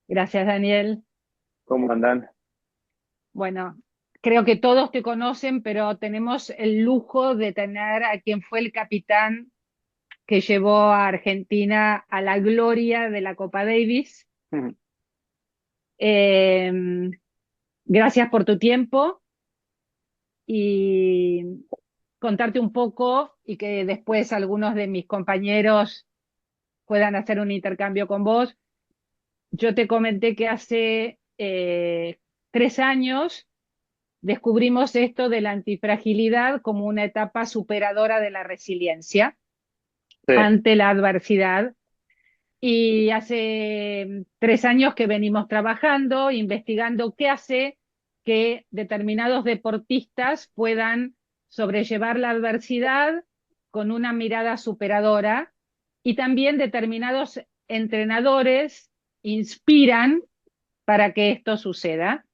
Gracias, Daniel. ¿Cómo andan? Bueno, creo que todos te conocen, pero tenemos el lujo de tener a quien fue el capitán que llevó a Argentina a la gloria de la Copa Davis. Eh, Gracias por tu tiempo y contarte un poco y que después algunos de mis compañeros puedan hacer un intercambio con vos. Yo te comenté que hace 3 años descubrimos esto de la antifragilidad como una etapa superadora de la resiliencia Sí, ante la adversidad. Y hace 3 años que venimos trabajando, investigando qué hace que determinados deportistas puedan sobrellevar la adversidad con una mirada superadora, y también determinados entrenadores inspiran para que esto suceda.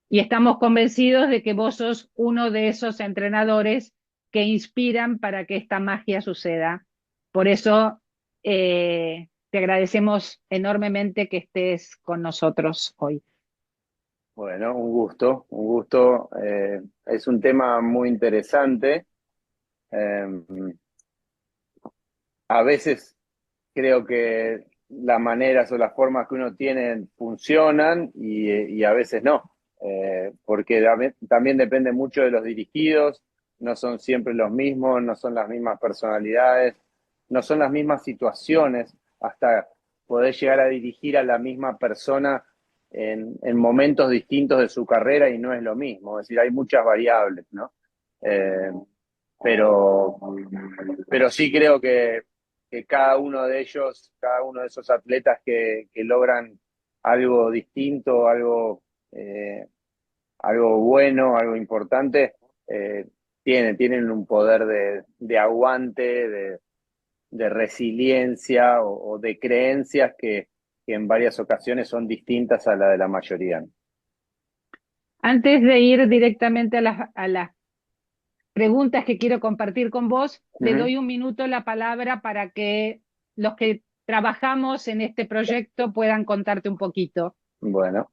Y estamos convencidos de que vos sos uno de esos entrenadores que inspiran para que esta magia suceda. Por eso te agradecemos enormemente que estés con nosotros hoy. bueno, un gusto, un gusto. Es un tema muy interesante. Eh, a veces creo que las maneras o las formas que uno tiene funcionan y a veces no. Porque también depende mucho de los dirigidos, no son siempre los mismos, no son las mismas personalidades, no son las mismas situaciones, hasta poder llegar a dirigir a la misma persona en momentos distintos de su carrera y no es lo mismo, es decir, hay muchas variables, ¿no? Eh, pero, pero sí creo que cada uno de ellos, cada uno de esos atletas que logran algo distinto, algo bueno, algo importante, eh, tienen un poder de aguante, de resiliencia o de creencias que en varias ocasiones son distintas a la de la mayoría. Antes de ir directamente a las preguntas que quiero compartir con vos, le Ujú. doy un minuto la palabra para que los que trabajamos en este proyecto puedan contarte un poquito. Bueno,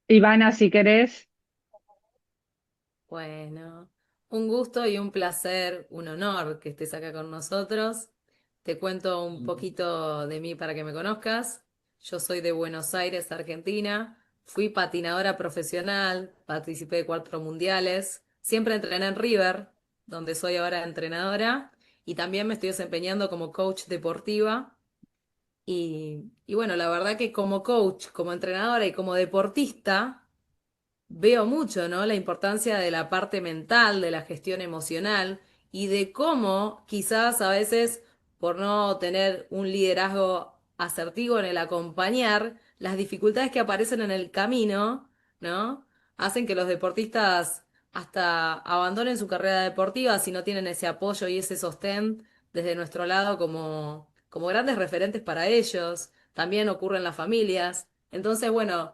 Ivana, si querés. Bueno, un gusto y un placer, un honor que estés acá con nosotros. Te cuento un poquito de mí para que me conozcas. Yo soy de Buenos Aires, Argentina. Fui patinadora profesional, participé de 4 mundiales. Siempre entrené en River, donde soy ahora entrenadora. Y también me estoy desempeñando como coach deportiva. Y bueno, la verdad que como coach, como entrenadora y como deportista, veo mucho, ¿no? La importancia de la parte mental, de la gestión emocional y de cómo quizás a veces por no tener un liderazgo asertivo en el acompañar, las dificultades que aparecen en el camino, ¿no? Hacen que los deportistas hasta abandonen su carrera deportiva si no tienen ese apoyo y ese sostén desde nuestro lado como grandes referentes para ellos. También ocurre en las familias. Entonces, bueno,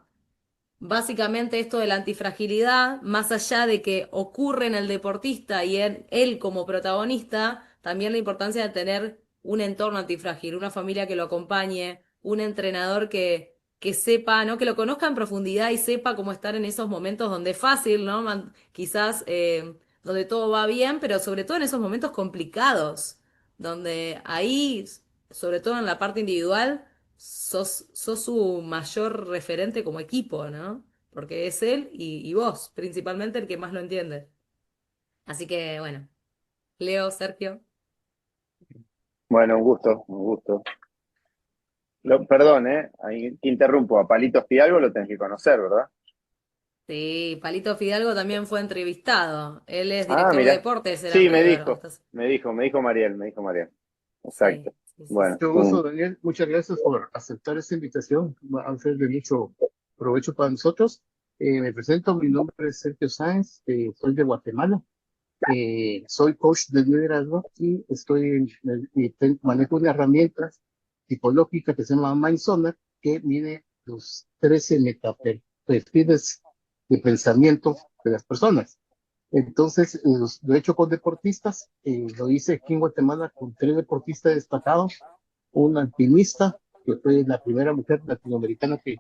básicamente esto de la antifragilidad, más allá de que ocurre en el deportista y en él como protagonista, también la importancia de tener un entorno antifrágil, una familia que lo acompañe, un entrenador que sepa, ¿no? Que lo conozca en profundidad y sepa cómo estar en esos momentos donde es fácil, ¿no? Quizás donde todo va bien, pero sobre todo en esos momentos complicados, donde ahí, sobre todo en la parte individual, sos su mayor referente como equipo, ¿no? Porque es él y vos, principalmente el que más lo entiende. Así que, bueno, Leo, Sergio. bueno, un gusto, un gusto. Perdón, ahí te interrumpo. A Palito Fidalgo lo tenés que conocer, ¿verdad? Sí, Palito Fidalgo también fue entrevistado. Él es Ah, director de mira. deportes, era en Sí, River. Hasta... me dijo Mariel, me dijo Mariel. Exacto. Sí, sí, sí, Bueno, sí. Mucho gusto, Daniel. Muchas gracias por aceptar esta invitación. Va a ser de mucho provecho para nosotros. Me presento, mi nombre es Sergio Sáenz, soy de Guatemala. Soy coach de liderazgo y manejo una herramienta psicológica que se llama Mindsonar, que mide los 13 metaperfiles de pensamiento de las personas. Entonces, lo he hecho con deportistas, lo hice aquí en Guatemala con 3 deportistas destacados una alpinista que fue la primera mujer latinoamericana que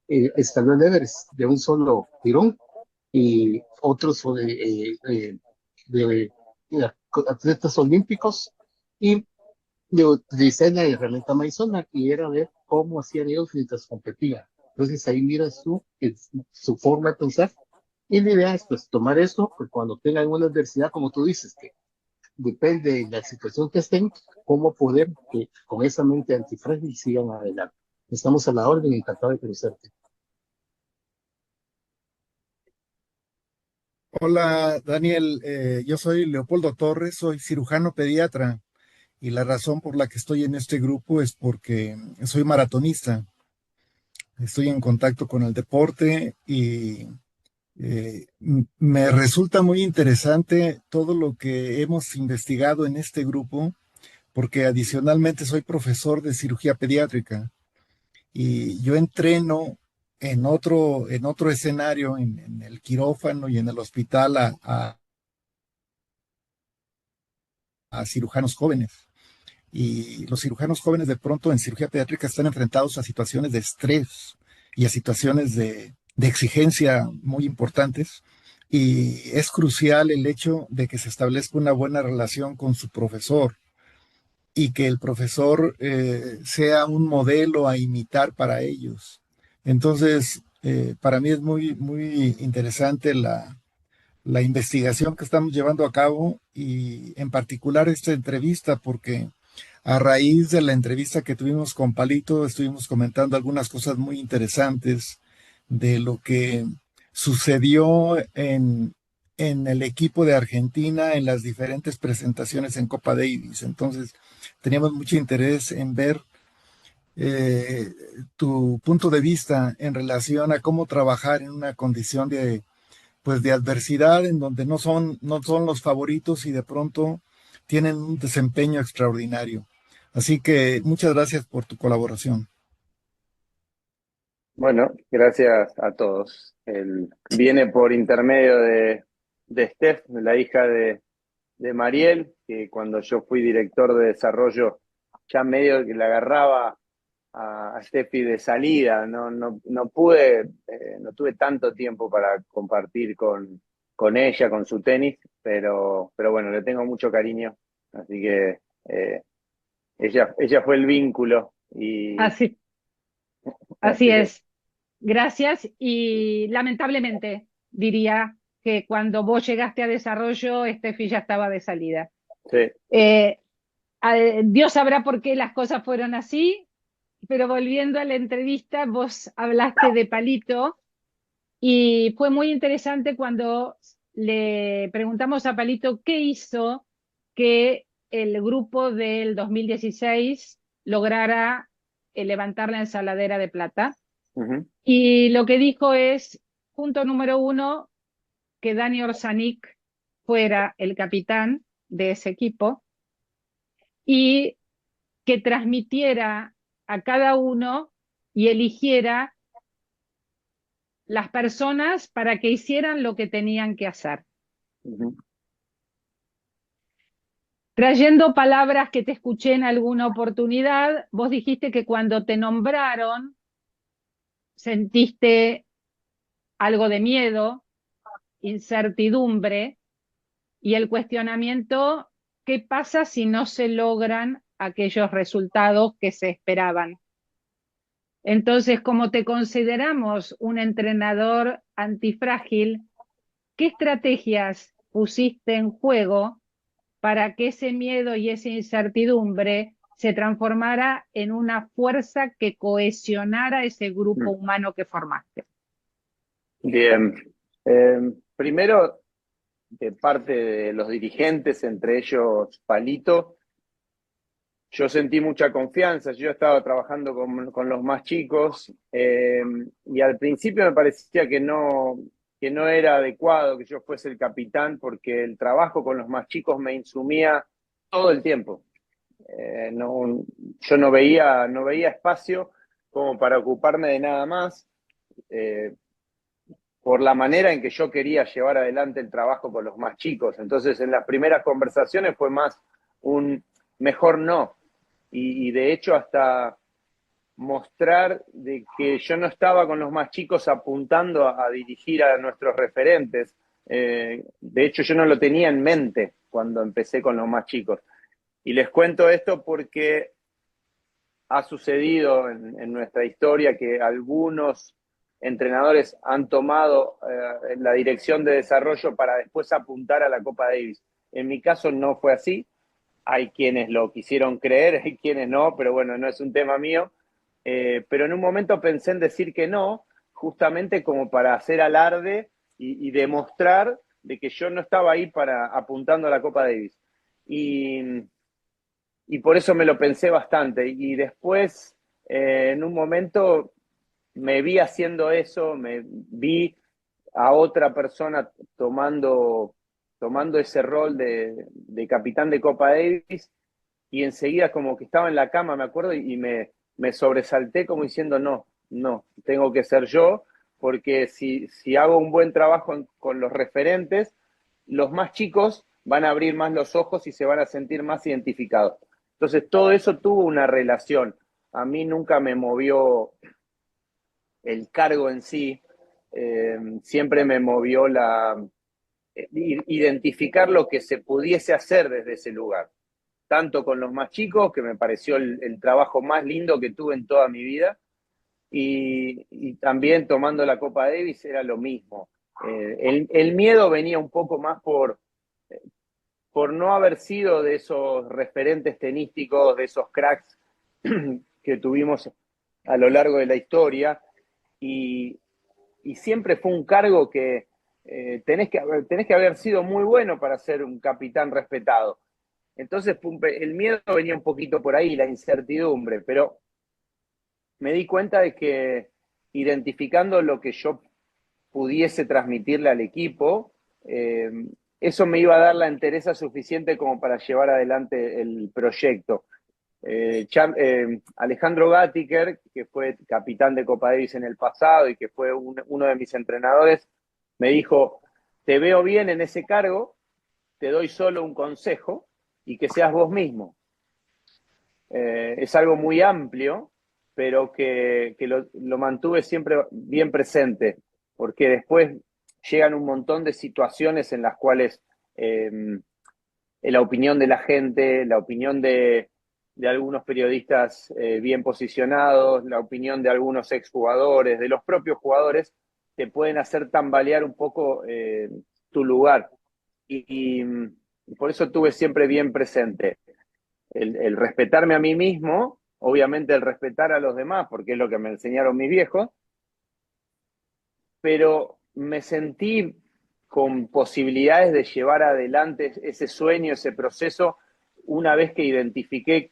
escaló el Everest de un solo tirón, y otros de atletas olímpicos, y le utilicé la herramienta Maizona y era ver cómo hacían ellos mientras competían. Entonces ahí mira su forma de pensar, y la idea es pues tomar esto, pues cuando tengan una adversidad, como tú dices, que depende de la situación que estén, cómo poder que con esa mente antifrágil sigan adelante. Estamos a la orden, encantado de conocerte. Hola Daniel, yo soy Leopoldo Torres, soy cirujano pediatra y la razón por la que estoy en este grupo es porque soy maratonista, estoy en contacto con el deporte y me resulta muy interesante todo lo que hemos investigado en este grupo porque adicionalmente soy profesor de cirugía pediátrica y yo entreno en otro escenario, en el quirófano y en el hospital a cirujanos jóvenes. Y los cirujanos jóvenes de pronto en cirugía pediátrica están enfrentados a situaciones de estrés y a situaciones de exigencia muy importantes. Y es crucial el hecho de que se establezca una buena relación con su profesor y que el profesor sea un modelo a imitar para ellos. Entonces, para mí es muy interesante la investigación que estamos llevando a cabo y en particular esta entrevista, porque a raíz de la entrevista que tuvimos con Palito, estuvimos comentando algunas cosas muy interesantes de lo que sucedió en el equipo de Argentina en las diferentes presentaciones en Copa Davis. Entonces, teníamos mucho interés en ver eh, tu punto de vista en relación a cómo trabajar en una condición pues de adversidad en donde no son los favoritos y de pronto tienen un desempeño extraordinario. Así que muchas gracias por tu colaboración. Bueno, gracias a todos. Viene por intermedio de Steph, la hija de Mariel, que cuando yo fui director de desarrollo ya medio que le agarraba a Steffi de salida, no pude, no tuve tanto tiempo para compartir con ella, con su tenis, pero bueno, le tengo mucho cariño, así que ella fue el vínculo y Así, así así que es. Gracias. Y lamentablemente diría que cuando vos llegaste a desarrollo, Steffi ya estaba de salida. sí. Eh, Dios sabrá por qué las cosas fueron así, pero volviendo a la entrevista, vos hablaste de Palito y fue muy interesante cuando le preguntamos a Palito qué hizo que el grupo del 2016 lograra levantar la ensaladera de plata. Ujú. Y lo que dijo es, punto número uno, que Dani Orsanic fuera el capitán de ese equipo y que transmitiera a cada uno y eligiera las personas para que hicieran lo que tenían que hacer. Ujú. Trayendo palabras que te escuché en alguna oportunidad, vos dijiste que cuando te nombraron sentiste algo de miedo, incertidumbre y el cuestionamiento, ¿qué pasa si no se logran aquellos resultados que se esperaban? Entonces, como te consideramos un entrenador antifrágil, ¿qué estrategias pusiste en juego para que ese miedo y esa incertidumbre se transformara en una fuerza que cohesionara ese grupo humano que formaste? Bien. Primero, de parte de los dirigentes, entre ellos Palito, yo sentí mucha confianza. Yo estaba trabajando con los más chicos y al principio me parecía que no era adecuado que yo fuese el capitán porque el trabajo con los más chicos me insumía todo el tiempo. Yo no veía espacio como para ocuparme de nada más. Por la manera en que yo quería llevar adelante el trabajo con los más chicos. Entonces, en las primeras conversaciones fue más un mejor no. y de hecho hasta mostrar de que yo no estaba con los más chicos apuntando a dirigir a nuestros referentes. De hecho, yo no lo tenía en mente cuando empecé con los más chicos. Y les cuento esto porque ha sucedido en nuestra historia que algunos entrenadores han tomado la dirección de desarrollo para después apuntar a la Copa Davis. En mi caso no fue así. Hay quienes lo quisieron creer, hay quienes no, pero bueno, no es un tema mío. Pero en un momento pensé en decir que no, justamente como para hacer alarde y demostrar de que yo no estaba ahí para apuntando a la Copa Davis. Y por eso me lo pensé bastante. Y después, en un momento, me vi haciendo eso, me vi a otra persona tomando ese rol de capitán de Copa Davis, y enseguida como que estaba en la cama, me acuerdo, y me sobresalté como diciendo, no, tengo que ser yo, porque si hago un buen trabajo con los referentes, los más chicos van a abrir más los ojos y se van a sentir más identificados. Entonces, todo eso tuvo una relación. A mí nunca me movió el cargo en sí, siempre me movió identificar lo que se pudiese hacer desde ese lugar, tanto con los más chicos, que me pareció el trabajo más lindo que tuve en toda mi vida, y también tomando la Copa Davis era lo mismo. El miedo venía un poco más por no haber sido de esos referentes tenísticos, de esos cracks que tuvimos a lo largo de la historia, y, y siempre fue un cargo que tenés que haber sido muy bueno para ser un capitán respetado. Entonces el miedo venía un poquito por ahí, la incertidumbre, pero me di cuenta de que identificando lo que yo pudiese transmitirle al equipo, eso me iba a dar la entereza suficiente como para llevar adelante el proyecto. Alejandro Gattiker, que fue capitán de Copa Davis en el pasado y que fue uno de mis entrenadores, me dijo, te veo bien en ese cargo, te doy solo un consejo y que seas vos mismo. Es algo muy amplio, pero que lo mantuve siempre bien presente, porque después llegan un montón de situaciones en las cuales la opinión de la gente, la opinión de algunos periodistas bien posicionados, la opinión de algunos exjugadores, de los propios jugadores, te pueden hacer tambalear un poco tu lugar. Y por eso tuve siempre bien presente el respetarme a mí mismo, obviamente el respetar a los demás, porque es lo que me enseñaron mis viejos, pero me sentí con posibilidades de llevar adelante ese sueño, ese proceso, una vez que identifiqué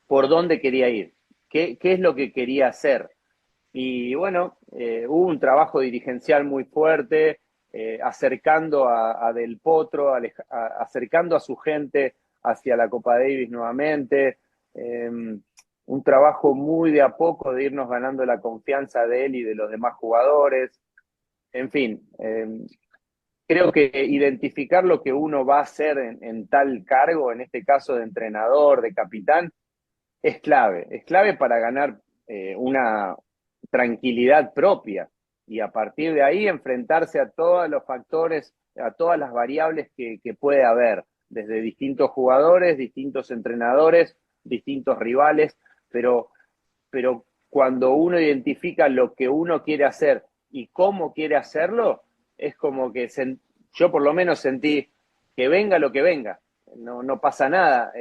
por dónde quería ir, qué es lo que quería hacer. Y bueno, hubo un trabajo dirigencial muy fuerte, acercando a Del Potro, acercando a su gente hacia la Copa Davis nuevamente, un trabajo muy de a poco de irnos ganando la confianza de él y de los demás jugadores. En fin, creo que identificar lo que uno va a hacer en tal cargo, en este caso de entrenador, de capitán, es clave para ganar una tranquilidad propia y a partir de ahí enfrentarse a todos los factores, a todas las variables que puede haber, desde distintos jugadores, distintos entrenadores, distintos rivales, pero cuando uno identifica lo que uno quiere hacer y cómo quiere hacerlo, es como que yo por lo menos sentí que venga lo que venga, no pasa nada,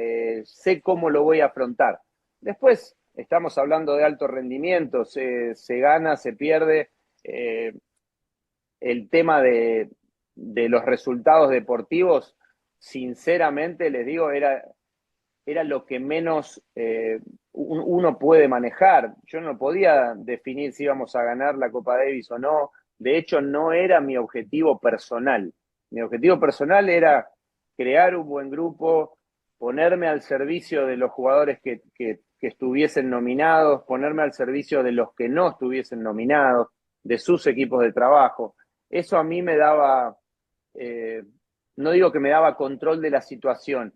sé cómo lo voy a afrontar. Después estamos hablando de alto rendimiento, se gana, se pierde. El tema de los resultados deportivos, sinceramente les digo, era lo que menos uno puede manejar. Yo no podía definir si íbamos a ganar la Copa Davis o no. De hecho, no era mi objetivo personal. Mi objetivo personal era crear un buen grupo, ponerme al servicio de los jugadores que estuviesen nominados, ponerme al servicio de los que no estuviesen nominados, de sus equipos de trabajo. Eso a mí me daba, no digo que me daba control de la situación,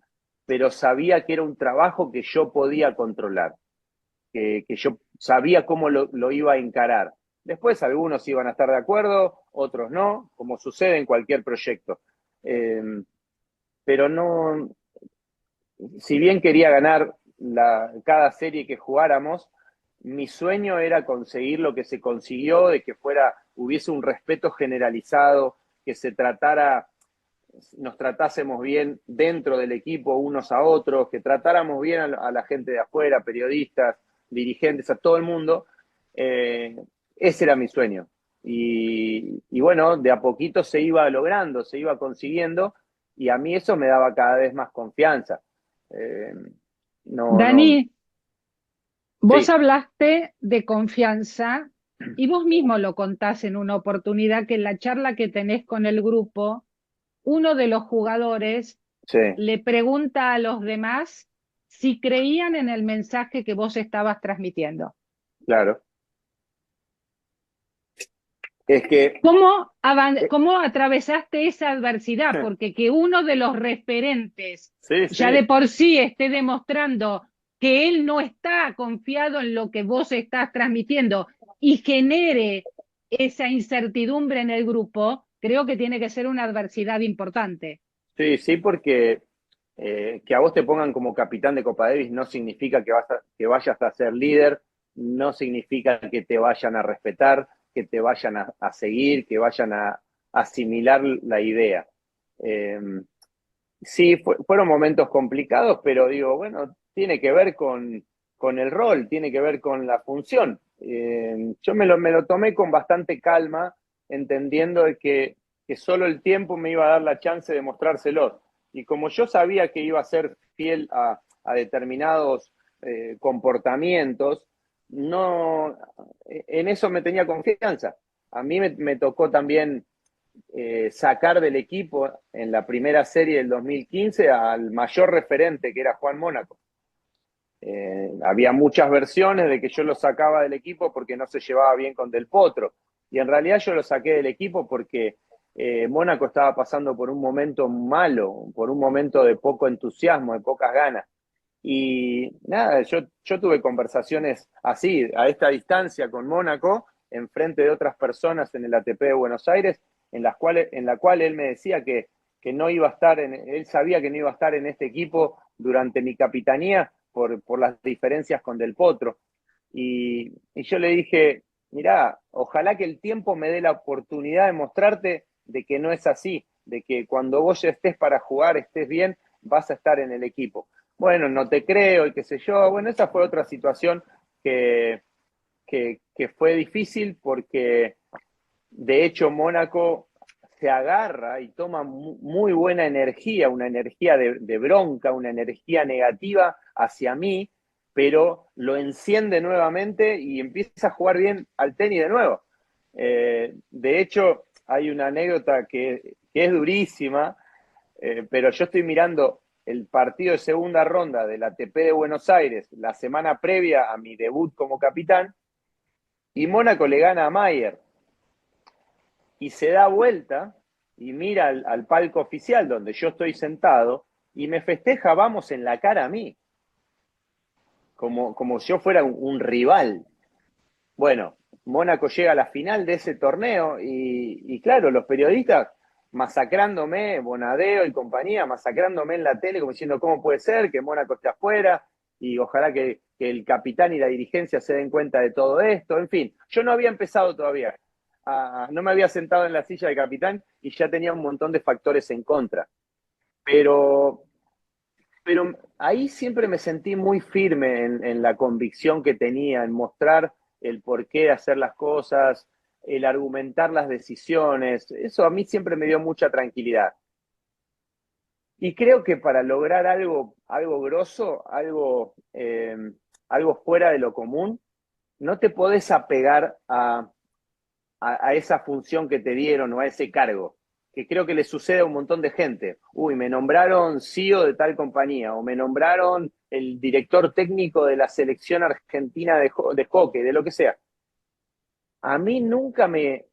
pero sabía que era un trabajo que yo podía controlar, que yo sabía cómo lo iba a encarar. Después algunos iban a estar de acuerdo, otros no, como sucede en cualquier proyecto. Pero no, si bien quería ganar cada serie que jugáramos, mi sueño era conseguir lo que se consiguió, de que hubiese un respeto generalizado, que nos tratásemos bien dentro del equipo unos a otros, que tratáramos bien a la gente de afuera, periodistas, dirigentes, a todo el mundo. Ese era mi sueño. Y bueno, de a poquito se iba logrando, se iba consiguiendo, y a mí eso me daba cada vez más confianza. Eh, no, no, Dani, vos sí, hablaste de confianza y vos mismo lo contás en una oportunidad que en la charla que tenés con el grupo, uno de los jugadores sí, le pregunta a los demás si creían en el mensaje que vos estabas transmitiendo. claro. Es que, ¿Cómo atravesaste esa adversidad? Porque que uno de los referentes sí, ya de sí, por sí esté demostrando que él no está confiado en lo que vos estás transmitiendo y genere esa incertidumbre en el grupo, creo que tiene que ser una adversidad importante. sí, sí, porque que a vos te pongan como capitán de Copa Davis no significa que vayas a ser líder, no significa que te vayan a respetar, que te vayan a seguir, que vayan a asimilar la idea. Eh, sí, fueron momentos complicados, pero digo, bueno, tiene que ver con el rol, tiene que ver con la función. Yo me lo tomé con bastante calma, entendiendo de que solo el tiempo me iba a dar la chance de mostrárselos. Y como yo sabía que iba a ser fiel a determinados comportamientos, no, en eso me tenía confianza. A mí me tocó también sacar del equipo en la primera serie del 2015 al mayor referente, que era Juan Mónaco. Había muchas versiones de que yo lo sacaba del equipo porque no se llevaba bien con Del Potro, y en realidad yo lo saqué del equipo porque Mónaco estaba pasando por un momento malo, por un momento de poco entusiasmo, de pocas ganas. Y nada, yo tuve conversaciones así, a esta distancia con Mónaco, en frente de otras personas en el ATP de Buenos Aires, en la cual él me decía que no iba a estar, él sabía que no iba a estar en este equipo durante mi capitanía por las diferencias con Del Potro. Y yo le dije, mirá, ojalá que el tiempo me dé la oportunidad de mostrarte de que no es así, de que cuando vos ya estés para jugar, estés bien, vas a estar en el equipo. Bueno, no te creo y qué sé yo. Bueno, esa fue otra situación que fue difícil porque de hecho Mónaco se agarra y toma muy buena energía, una energía de bronca, una energía negativa hacia mí, pero lo enciende nuevamente y empieza a jugar bien al tenis de nuevo. De hecho, hay una anécdota que es durísima, pero yo estoy mirando el partido de segunda ronda del ATP de Buenos Aires la semana previa a mi debut como capitán, y Mónaco le gana a Mayer y se da vuelta y mira al palco oficial donde yo estoy sentado y me festeja vamos en la cara a mí, como si yo fuera un rival. Bueno, Mónaco llega a la final de ese torneo y claro, los periodistas masacrándome, Bonadeo y compañía, masacrándome en la tele como diciendo cómo puede ser que Mónaco esté afuera y ojalá que el capitán y la dirigencia se den cuenta de todo esto. En fin, yo no había empezado todavía, no me había sentado en la silla de capitán y ya tenía un montón de factores en contra. Pero, pero ahí siempre me sentí muy firme en la convicción que tenía, en mostrar el porqué de hacer las cosas, el argumentar las decisiones. Eso a mí siempre me dio mucha tranquilidad. Y creo que para lograr algo grosso, algo fuera de lo común, no te podés apegar a esa función que te dieron o a ese cargo, que creo que le sucede a un montón de gente. Uy, me nombraron CEO de tal compañía, o me nombraron el director técnico de la selección argentina de hockey, de lo que sea. A mí nunca me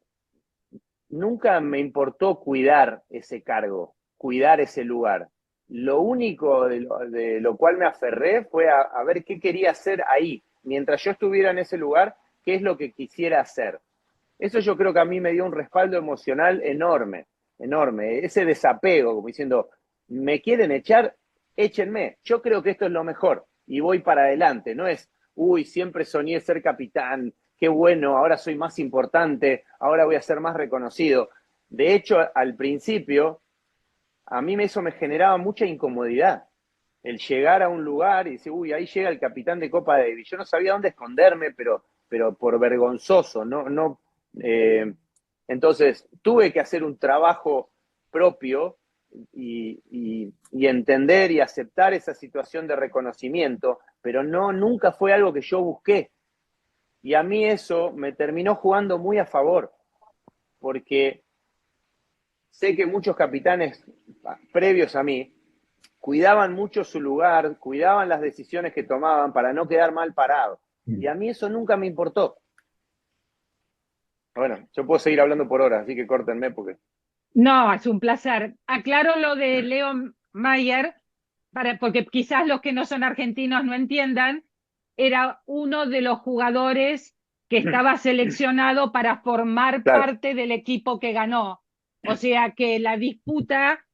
importó cuidar ese cargo, cuidar ese lugar. lo único de lo cual me aferré fue a ver qué quería hacer ahí. Mientras yo estuviera en ese lugar, qué es lo que quisiera hacer. Eso yo creo que a mí me dio un respaldo emocional enorme, enorme. Ese desapego, como diciendo, me quieren echar, échenme. Yo creo que esto es lo mejor y voy para adelante. No es, uy, siempre soñé ser capitán, qué bueno, ahora soy más importante, ahora voy a ser más reconocido. De hecho, al principio, a mí eso me generaba mucha incomodidad. El llegar a un lugar y decir, uy, ahí llega el capitán de Copa Davis. Yo no sabía dónde esconderme, pero por vergonzoso, no. Entonces, tuve que hacer un trabajo propio y entender y aceptar esa situación de reconocimiento, pero nunca fue algo que yo busqué. Y a mí eso me terminó jugando muy a favor, porque sé que muchos capitanes previos a mí cuidaban mucho su lugar, cuidaban las decisiones que tomaban para no quedar mal parado. Y a mí eso nunca me importó. Bueno, yo puedo seguir hablando por horas, así que córtenme porque... No, es un placer. Aclaro lo de Leo Mayer, porque quizás los que no son argentinos no entiendan, era uno de los jugadores que estaba seleccionado para formar Claro, parte del equipo que ganó. O sea que la disputa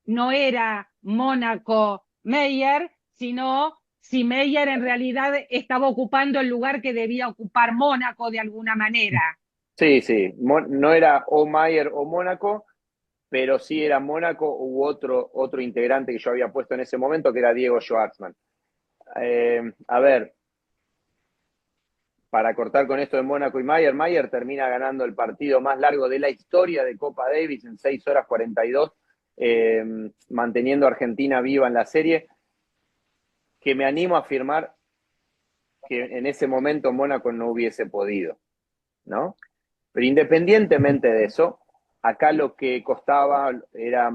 no era Mónaco-Meyer, sino si Meyer en realidad estaba ocupando el lugar que debía ocupar Mónaco de alguna manera. sí. No era o Mayer o Mónaco, pero sí era Mónaco u otro integrante que yo había puesto en ese momento, que era Diego Schwartzman. A ver, para cortar con esto de Mónaco y Mayer termina ganando el partido más largo de la historia de Copa Davis en 6 horas 42, manteniendo a Argentina viva en la serie, que me animo a afirmar que en ese momento Mónaco no hubiese podido, ¿no? Pero independientemente de eso, acá lo que costaba era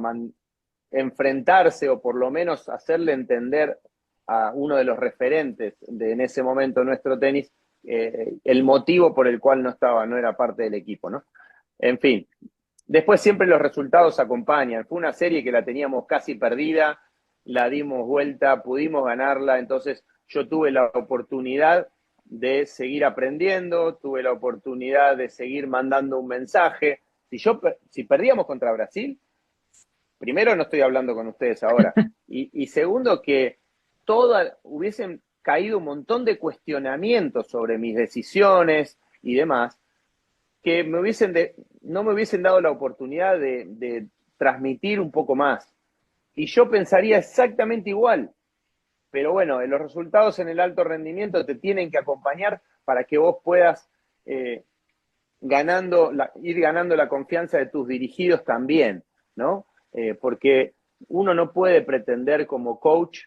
enfrentarse o por lo menos hacerle entender a uno de los referentes en ese momento nuestro tenis el motivo por el cual no era parte del equipo, ¿no? En fin, después siempre los resultados acompañan. Fue una serie que la teníamos casi perdida, la dimos vuelta, pudimos ganarla, entonces yo tuve la oportunidad de seguir aprendiendo, tuve la oportunidad de seguir mandando un mensaje. Si perdíamos contra Brasil, primero no estoy hablando con ustedes ahora, y segundo que hubiesen caído un montón de cuestionamientos sobre mis decisiones y demás, que no me hubiesen dado la oportunidad de transmitir un poco más. Y yo pensaría exactamente igual. Pero bueno, los resultados en el alto rendimiento te tienen que acompañar para que vos puedas ir ganando la confianza de tus dirigidos también, ¿no? Porque uno no puede pretender como coach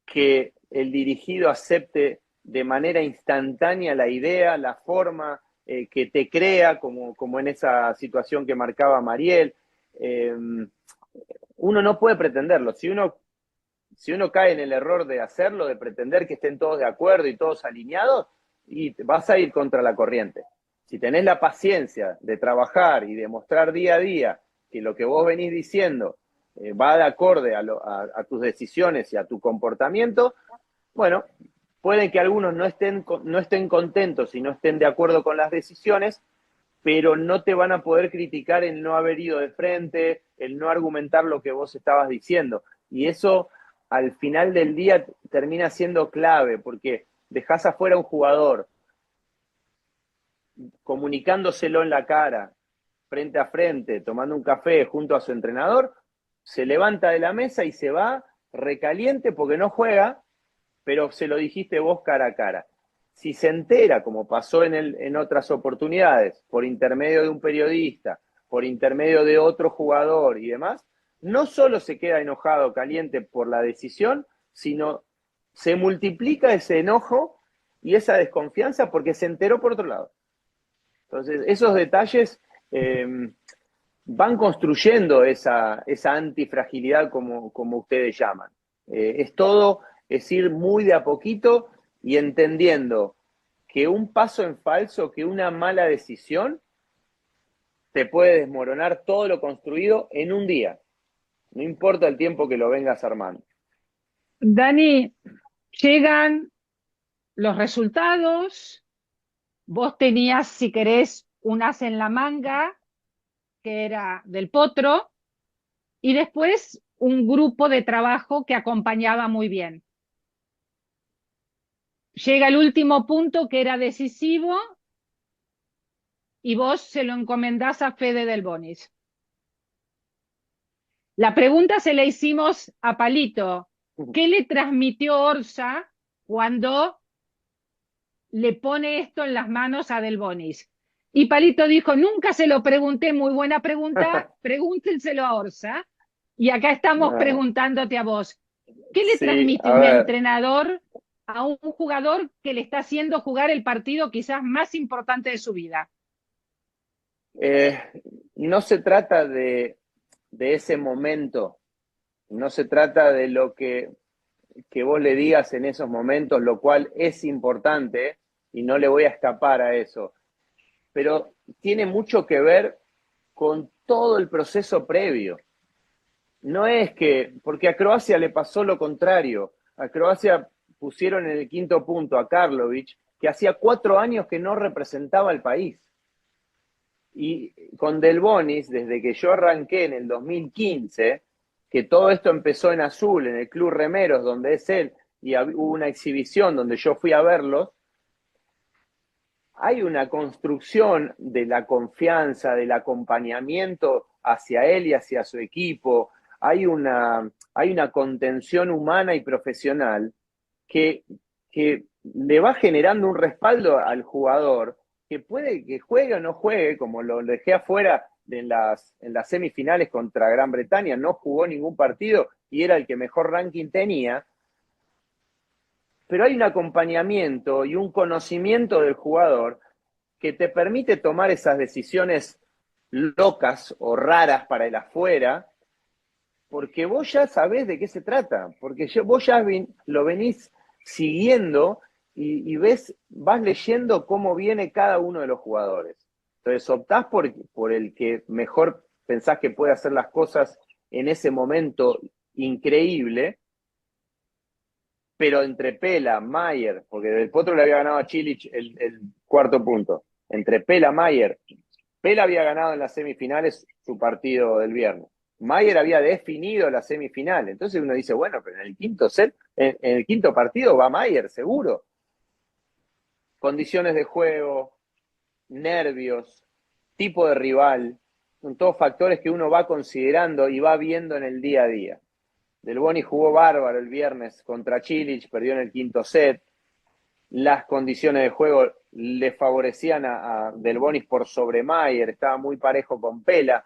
que el dirigido acepte de manera instantánea la idea, la forma, que te crea, como en esa situación que marcaba Mariel. Uno no puede pretenderlo. Si uno cae en el error de hacerlo, de pretender que estén todos de acuerdo y todos alineados, y vas a ir contra la corriente. Si tenés la paciencia de trabajar y de mostrar día a día que lo que vos venís diciendo va de acorde a tus decisiones y a tu comportamiento, bueno, pueden que algunos no estén contentos y no estén de acuerdo con las decisiones, pero no te van a poder criticar el no haber ido de frente, el no argumentar lo que vos estabas diciendo. Y eso al final del día termina siendo clave, porque dejás afuera a un jugador comunicándoselo en la cara, frente a frente, tomando un café junto a su entrenador, se levanta de la mesa y se va recaliente porque no juega, pero se lo dijiste vos cara a cara. Si se entera, como pasó en otras oportunidades, por intermedio de un periodista, por intermedio de otro jugador y demás, no solo se queda enojado, caliente por la decisión, sino se multiplica ese enojo y esa desconfianza porque se enteró por otro lado. Entonces, esos detalles van construyendo esa antifragilidad como ustedes llaman. Es ir muy de a poquito y entendiendo que un paso en falso, que una mala decisión, te puede desmoronar todo lo construido en un día. no importa el tiempo que lo vengas armando. Dani, llegan los resultados, vos tenías, si querés, un as en la manga, que era del Potro, y después un grupo de trabajo que acompañaba muy bien. Llega el último punto que era decisivo y vos se lo encomendás a Fede Del Bonis. La pregunta se la hicimos a Palito. ¿Qué le transmitió Orsa cuando le pone esto en las manos a Del Bonis? Y Palito dijo, nunca se lo pregunté, muy buena pregunta, pregúntenselo a Orsa. Y acá estamos preguntándote a vos. ¿Qué le Sí, transmite a un ver, entrenador a un jugador que le está haciendo jugar el partido quizás más importante de su vida? no se trata de ese momento, no se trata de lo que vos le digas en esos momentos, lo cual es importante y no le voy a escapar a eso, pero tiene mucho que ver con todo el proceso previo. No es que, porque a Croacia le pasó lo contrario, a Croacia pusieron en el quinto punto a Karlovic, que hacía 4 años que no representaba al país. Y con Del Bonis, desde que yo arranqué en el 2015, que todo esto empezó en Azul, en el Club Remeros, donde es él, y hubo una exhibición donde yo fui a verlos, hay una construcción de la confianza, del acompañamiento hacia él y hacia su equipo, hay una contención humana y profesional que, que le va generando un respaldo al jugador que puede que juegue o no juegue, como lo dejé afuera en las semifinales contra Gran Bretaña, no jugó ningún partido y era el que mejor ranking tenía, pero hay un acompañamiento y un conocimiento del jugador que te permite tomar esas decisiones locas o raras para el afuera, porque vos ya sabés de qué se trata, porque vos ya lo venís siguiendo y vas leyendo cómo viene cada uno de los jugadores. Entonces optás por el que mejor pensás que puede hacer las cosas en ese momento increíble, pero entre Pela, Mayer, porque Del Potro le había ganado a Chilich el cuarto punto, entre Pela, Mayer, Pela había ganado en las semifinales su partido del viernes. Mayer había definido la semifinal. Entonces uno dice, bueno, pero en el quinto set, en el quinto partido va Mayer, seguro. Condiciones de juego, nervios, tipo de rival, son todos factores que uno va considerando y va viendo en el día a día. Del Boni jugó bárbaro el viernes contra Chilich, perdió en el quinto set. Las condiciones de juego le favorecían a Del Bonis por sobre Mayer, estaba muy parejo con Pela.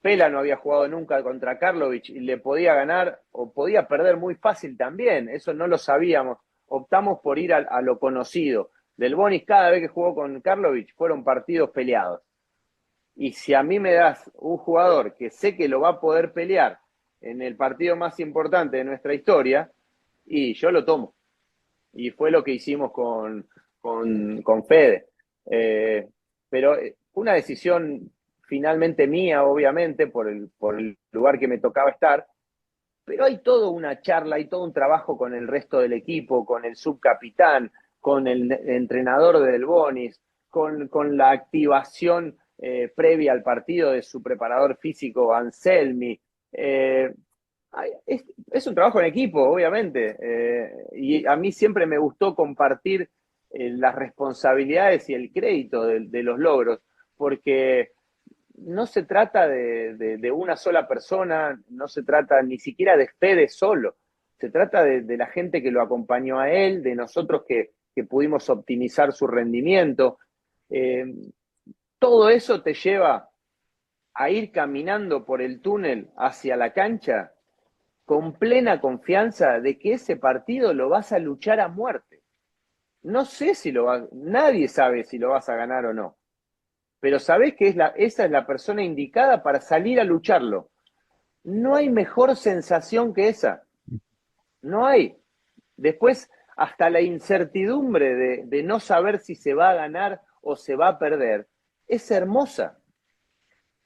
Pela no había jugado nunca contra Karlovic y le podía ganar o podía perder muy fácil también, eso no lo sabíamos. Optamos por ir a lo conocido. Del Bonis cada vez que jugó con Karlovic fueron partidos peleados. Y si a mí me das un jugador que sé que lo va a poder pelear en el partido más importante de nuestra historia, y yo lo tomo. Y fue lo que hicimos con Fede. Pero fue una decisión finalmente mía, obviamente, por el lugar que me tocaba estar, pero hay toda una charla, hay todo un trabajo con el resto del equipo, con el subcapitán, con el entrenador de Del Bonis, con la activación previa al partido de su preparador físico Anselmi. Es un trabajo en equipo, obviamente, y a mí siempre me gustó compartir las responsabilidades y el crédito de los logros, porque no se trata de una sola persona, no se trata ni siquiera de Fede solo, se trata de la gente que lo acompañó a él, de nosotros que pudimos optimizar su rendimiento. Todo eso te lleva a ir caminando por el túnel hacia la cancha con plena confianza de que ese partido lo vas a luchar a muerte. No sé si nadie sabe si lo vas a ganar o no, pero sabés que esa es la persona indicada para salir a lucharlo. No hay mejor sensación que esa. No hay. Después, hasta la incertidumbre de no saber si se va a ganar o se va a perder, es hermosa.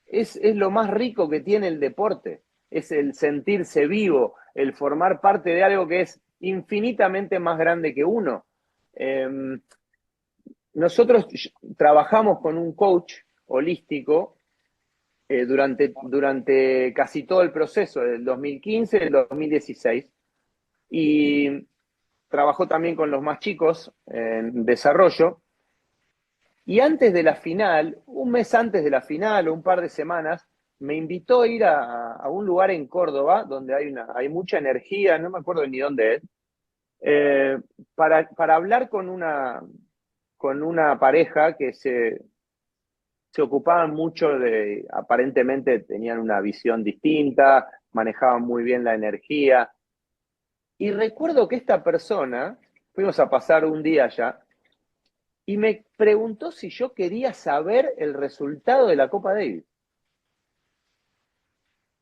Es lo más rico que tiene el deporte. es el sentirse vivo, el formar parte de algo que es infinitamente más grande que uno. Nosotros trabajamos con un coach holístico durante casi todo el proceso, del 2015 al 2016, y trabajó también con los más chicos en desarrollo. Y antes de la final, un mes antes de la final o un par de semanas, me invitó a ir a un lugar en Córdoba donde hay mucha energía, no me acuerdo ni dónde es, para hablar con una pareja que se ocupaban mucho aparentemente tenían una visión distinta, manejaban muy bien la energía. Y recuerdo que esta persona, fuimos a pasar un día allá, y me preguntó si yo quería saber el resultado de la Copa Davis.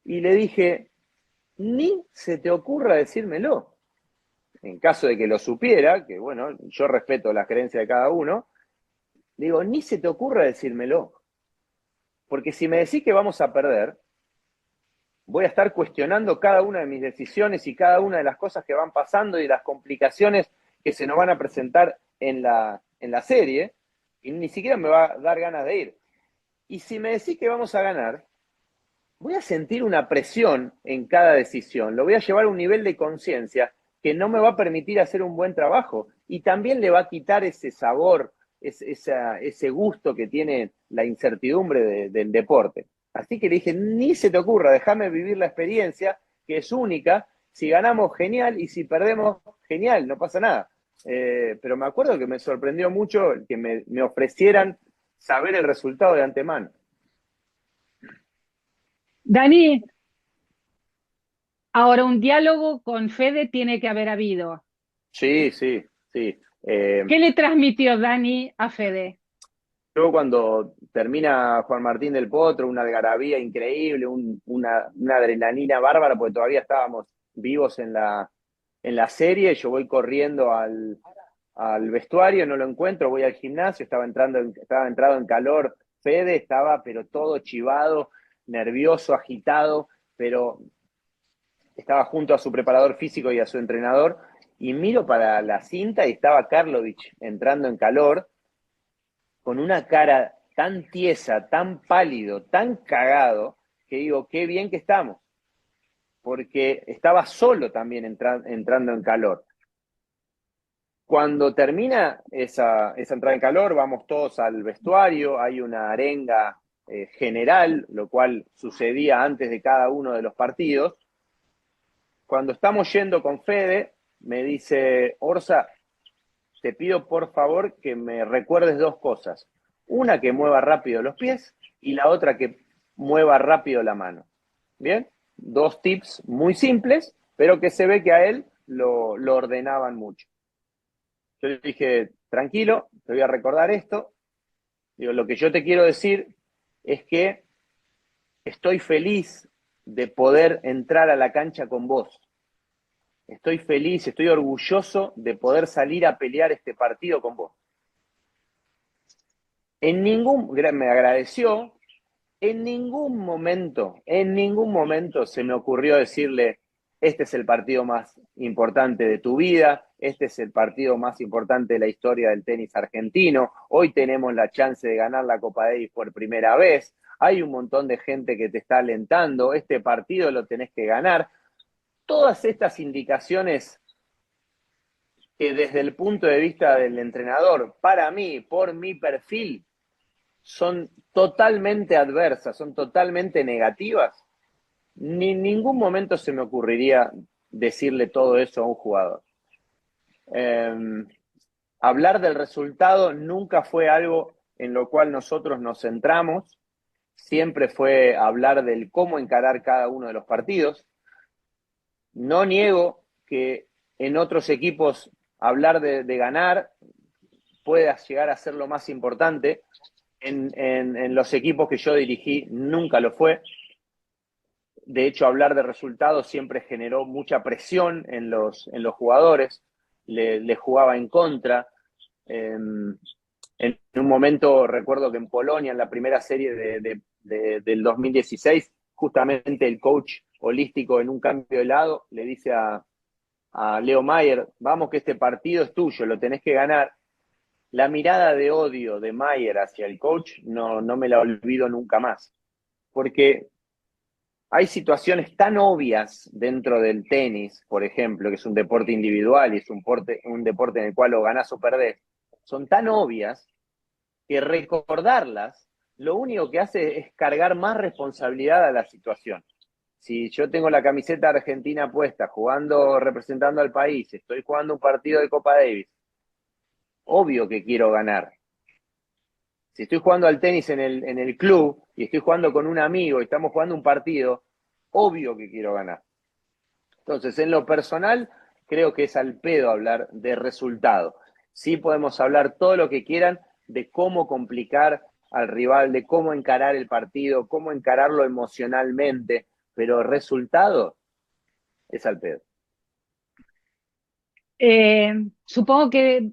Y le dije, ni se te ocurra decírmelo. En caso de que lo supiera, que bueno, yo respeto las creencias de cada uno, le digo, ni se te ocurra decírmelo. Porque si me decís que vamos a perder, voy a estar cuestionando cada una de mis decisiones y cada una de las cosas que van pasando y las complicaciones que se nos van a presentar en la serie, y ni siquiera me va a dar ganas de ir. Y si me decís que vamos a ganar, voy a sentir una presión en cada decisión, lo voy a llevar a un nivel de conciencia que no me va a permitir hacer un buen trabajo y también le va a quitar ese sabor, ese gusto que tiene la incertidumbre del deporte. Así que le dije, ni se te ocurra, déjame vivir la experiencia, que es única. Si ganamos, genial, y si perdemos, genial, no pasa nada. Pero me acuerdo que me sorprendió mucho que me ofrecieran saber el resultado de antemano. Dani, ahora un diálogo con Fede tiene que haber habido. Sí, sí, sí. ¿Qué le transmitió Dani a Fede? Yo cuando termina Juan Martín del Potro, una algarabía increíble, una adrenalina bárbara, porque todavía estábamos vivos en la serie, yo voy corriendo al vestuario, no lo encuentro, voy al gimnasio, estaba entrado en calor, Fede estaba pero todo chivado, nervioso, agitado, pero estaba junto a su preparador físico y a su entrenador, y miro para la cinta y estaba Karlovic entrando en calor, con una cara tan tiesa, tan pálido, tan cagado, que digo, qué bien que estamos, porque estaba solo también entrando en calor. Cuando termina esa entrada en calor, vamos todos al vestuario, hay una arenga general, lo cual sucedía antes de cada uno de los partidos. Cuando estamos yendo con Fede, me dice, Orsa, te pido por favor que me recuerdes dos cosas. Una, que mueva rápido los pies, y la otra, que mueva rápido la mano. ¿Bien? Dos tips muy simples, pero que se ve que a él lo ordenaban mucho. Yo le dije, tranquilo, te voy a recordar esto. Digo, lo que yo te quiero decir es que estoy feliz de poder entrar a la cancha con vos. Estoy feliz, estoy orgulloso de poder salir a pelear este partido con vos. Me agradeció, en ningún momento se me ocurrió decirle, este es el partido más importante de tu vida, este es el partido más importante de la historia del tenis argentino, hoy tenemos la chance de ganar la Copa Davis por primera vez, hay un montón de gente que te está alentando, este partido lo tenés que ganar. Todas estas indicaciones que desde el punto de vista del entrenador, para mí, por mi perfil, son totalmente adversas, son totalmente negativas, ni en ningún momento se me ocurriría decirle todo eso a un jugador. Hablar del resultado nunca fue algo en lo cual nosotros nos centramos, siempre fue hablar del cómo encarar cada uno de los partidos. No niego que en otros equipos hablar de ganar pueda llegar a ser lo más importante. En los equipos que yo dirigí nunca lo fue. De hecho, hablar de resultados siempre generó mucha presión en los jugadores, le jugaba en contra. En un momento, recuerdo que en Polonia, en la primera serie del 2016, justamente el coach holístico en un cambio de lado, le dice a Leo Mayer, vamos que este partido es tuyo, lo tenés que ganar. La mirada de odio de Mayer hacia el coach no me la olvido nunca más, porque hay situaciones tan obvias dentro del tenis, por ejemplo, que es un deporte individual y es un deporte en el cual o ganás o perdés, son tan obvias que recordarlas lo único que hace es cargar más responsabilidad a la situación. Si yo tengo la camiseta argentina puesta, jugando, representando al país, estoy jugando un partido de Copa Davis, obvio que quiero ganar. Si estoy jugando al tenis en el club y estoy jugando con un amigo y estamos jugando un partido, obvio que quiero ganar. Entonces, en lo personal, creo que es al pedo hablar de resultado. Sí podemos hablar todo lo que quieran de cómo complicar al rival, de cómo encarar el partido, cómo encararlo emocionalmente, pero resultado es al pedo. Supongo que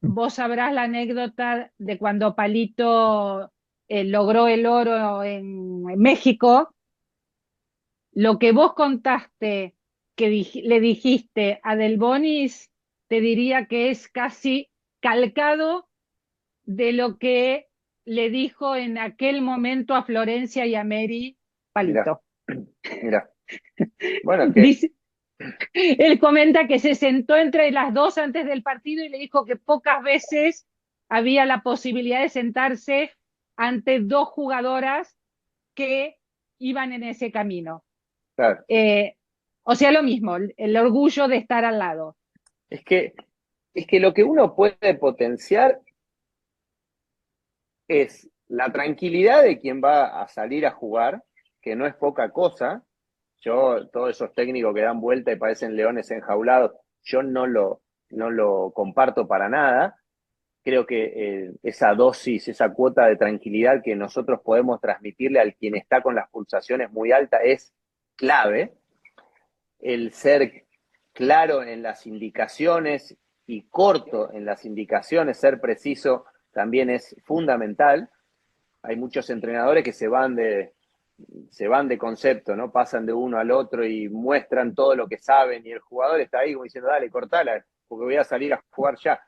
vos sabrás la anécdota de cuando Palito logró el oro en México. Lo que vos contaste que le dijiste a Del Bonis, te diría que es casi calcado de lo que le dijo en aquel momento a Florencia y a Mary Palito. Mira. Bueno, que Dice, él comenta que se sentó entre las dos antes del partido y le dijo que pocas veces había la posibilidad de sentarse ante dos jugadoras que iban en ese camino. claro, O sea, lo mismo, el orgullo de estar al lado. es que lo que uno puede potenciar es la tranquilidad de quien va a salir a jugar, que no es poca cosa. Yo, todos esos técnicos que dan vuelta y parecen leones enjaulados, yo no lo comparto para nada. Creo que esa dosis, esa cuota de tranquilidad que nosotros podemos transmitirle al quien está con las pulsaciones muy altas es clave. El ser claro en las indicaciones y corto en las indicaciones, ser preciso, también es fundamental. Hay muchos entrenadores que se van de concepto, ¿no? Pasan de uno al otro y muestran todo lo que saben y el jugador está ahí como diciendo, dale, cortala, porque voy a salir a jugar ya.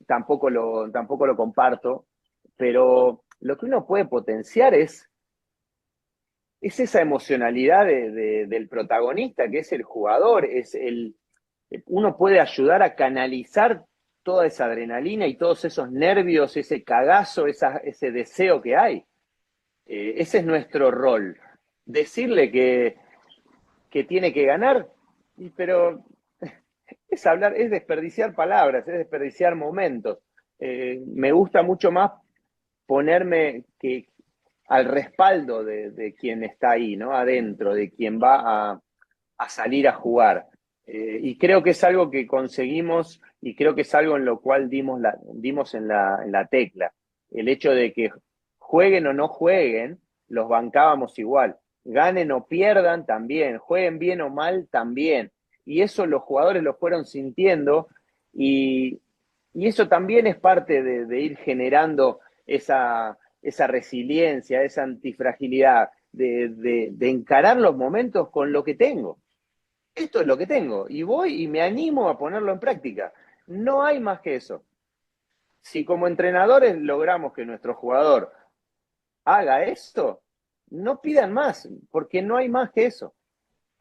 Tampoco lo comparto, pero lo que uno puede potenciar es esa emocionalidad del protagonista, que es el jugador, uno puede ayudar a canalizar toda esa adrenalina y todos esos nervios, ese cagazo, ese deseo que hay. Ese es nuestro rol. Decirle que tiene que ganar, pero es desperdiciar palabras, es desperdiciar momentos. Me gusta mucho más ponerme al respaldo de quien está ahí, ¿no? Adentro, de quien va a salir a jugar. Y creo que es algo que conseguimos y creo que es algo en lo cual dimos en la tecla. El hecho de que jueguen o no jueguen, los bancábamos igual. Ganen o pierdan también, jueguen bien o mal también. Y eso los jugadores lo fueron sintiendo y eso también es parte de ir generando esa resiliencia, esa antifragilidad, de encarar los momentos con lo que tengo. Esto es lo que tengo y voy y me animo a ponerlo en práctica. No hay más que eso. Si como entrenadores logramos que nuestro jugador haga esto, no pidan más, porque no hay más que eso.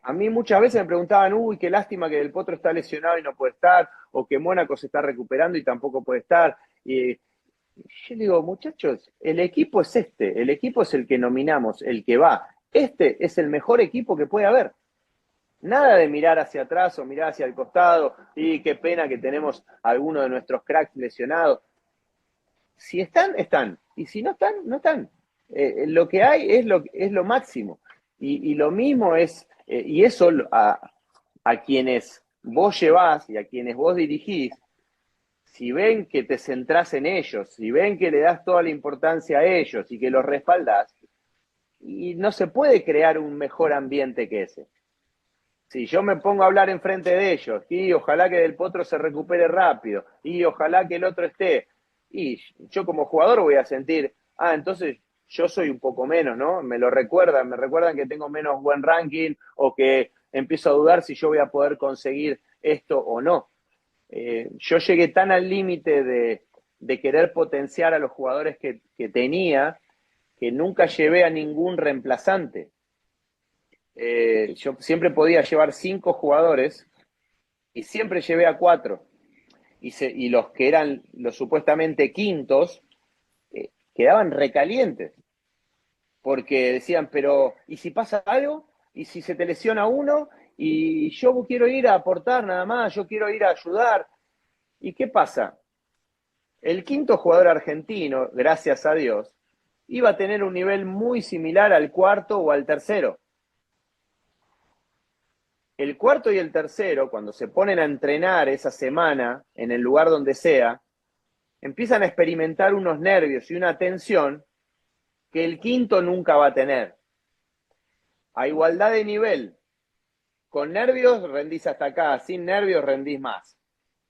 A mí muchas veces me preguntaban, uy, qué lástima que Del Potro está lesionado y no puede estar, o que Mónaco se está recuperando y tampoco puede estar. Y yo digo, muchachos, el equipo es el equipo es el que nominamos, el que va. Este es el mejor equipo que puede haber. Nada de mirar hacia atrás o mirar hacia el costado, y qué pena que tenemos a alguno de nuestros cracks lesionados. Si están, están. Y si no están, no están. Lo que hay es lo máximo. Y lo mismo es, y eso a quienes vos llevás y a quienes vos dirigís, si ven que te centrás en ellos, si ven que le das toda la importancia a ellos y que los respaldás, y no se puede crear un mejor ambiente que ese. Si yo me pongo a hablar enfrente de ellos, y ojalá que Del Potro se recupere rápido, y ojalá que el otro esté, y yo como jugador voy a sentir, entonces yo soy un poco menos, ¿no? Me recuerdan que tengo menos buen ranking o que empiezo a dudar si yo voy a poder conseguir esto o no. Yo llegué tan al límite de querer potenciar a los jugadores que tenía que nunca llevé a ningún reemplazante. Yo siempre podía llevar 5 jugadores y siempre llevé a 4. Y los que eran los supuestamente quintos quedaban recalientes. Porque decían, pero ¿y si pasa algo? ¿Y si se te lesiona uno? Y yo quiero ir a aportar nada más, yo quiero ir a ayudar. ¿Y qué pasa? El quinto jugador argentino, gracias a Dios, iba a tener un nivel muy similar al cuarto o al tercero. El cuarto y el tercero, cuando se ponen a entrenar esa semana en el lugar donde sea, empiezan a experimentar unos nervios y una tensión que el quinto nunca va a tener. A igualdad de nivel, con nervios rendís hasta acá, sin nervios rendís más.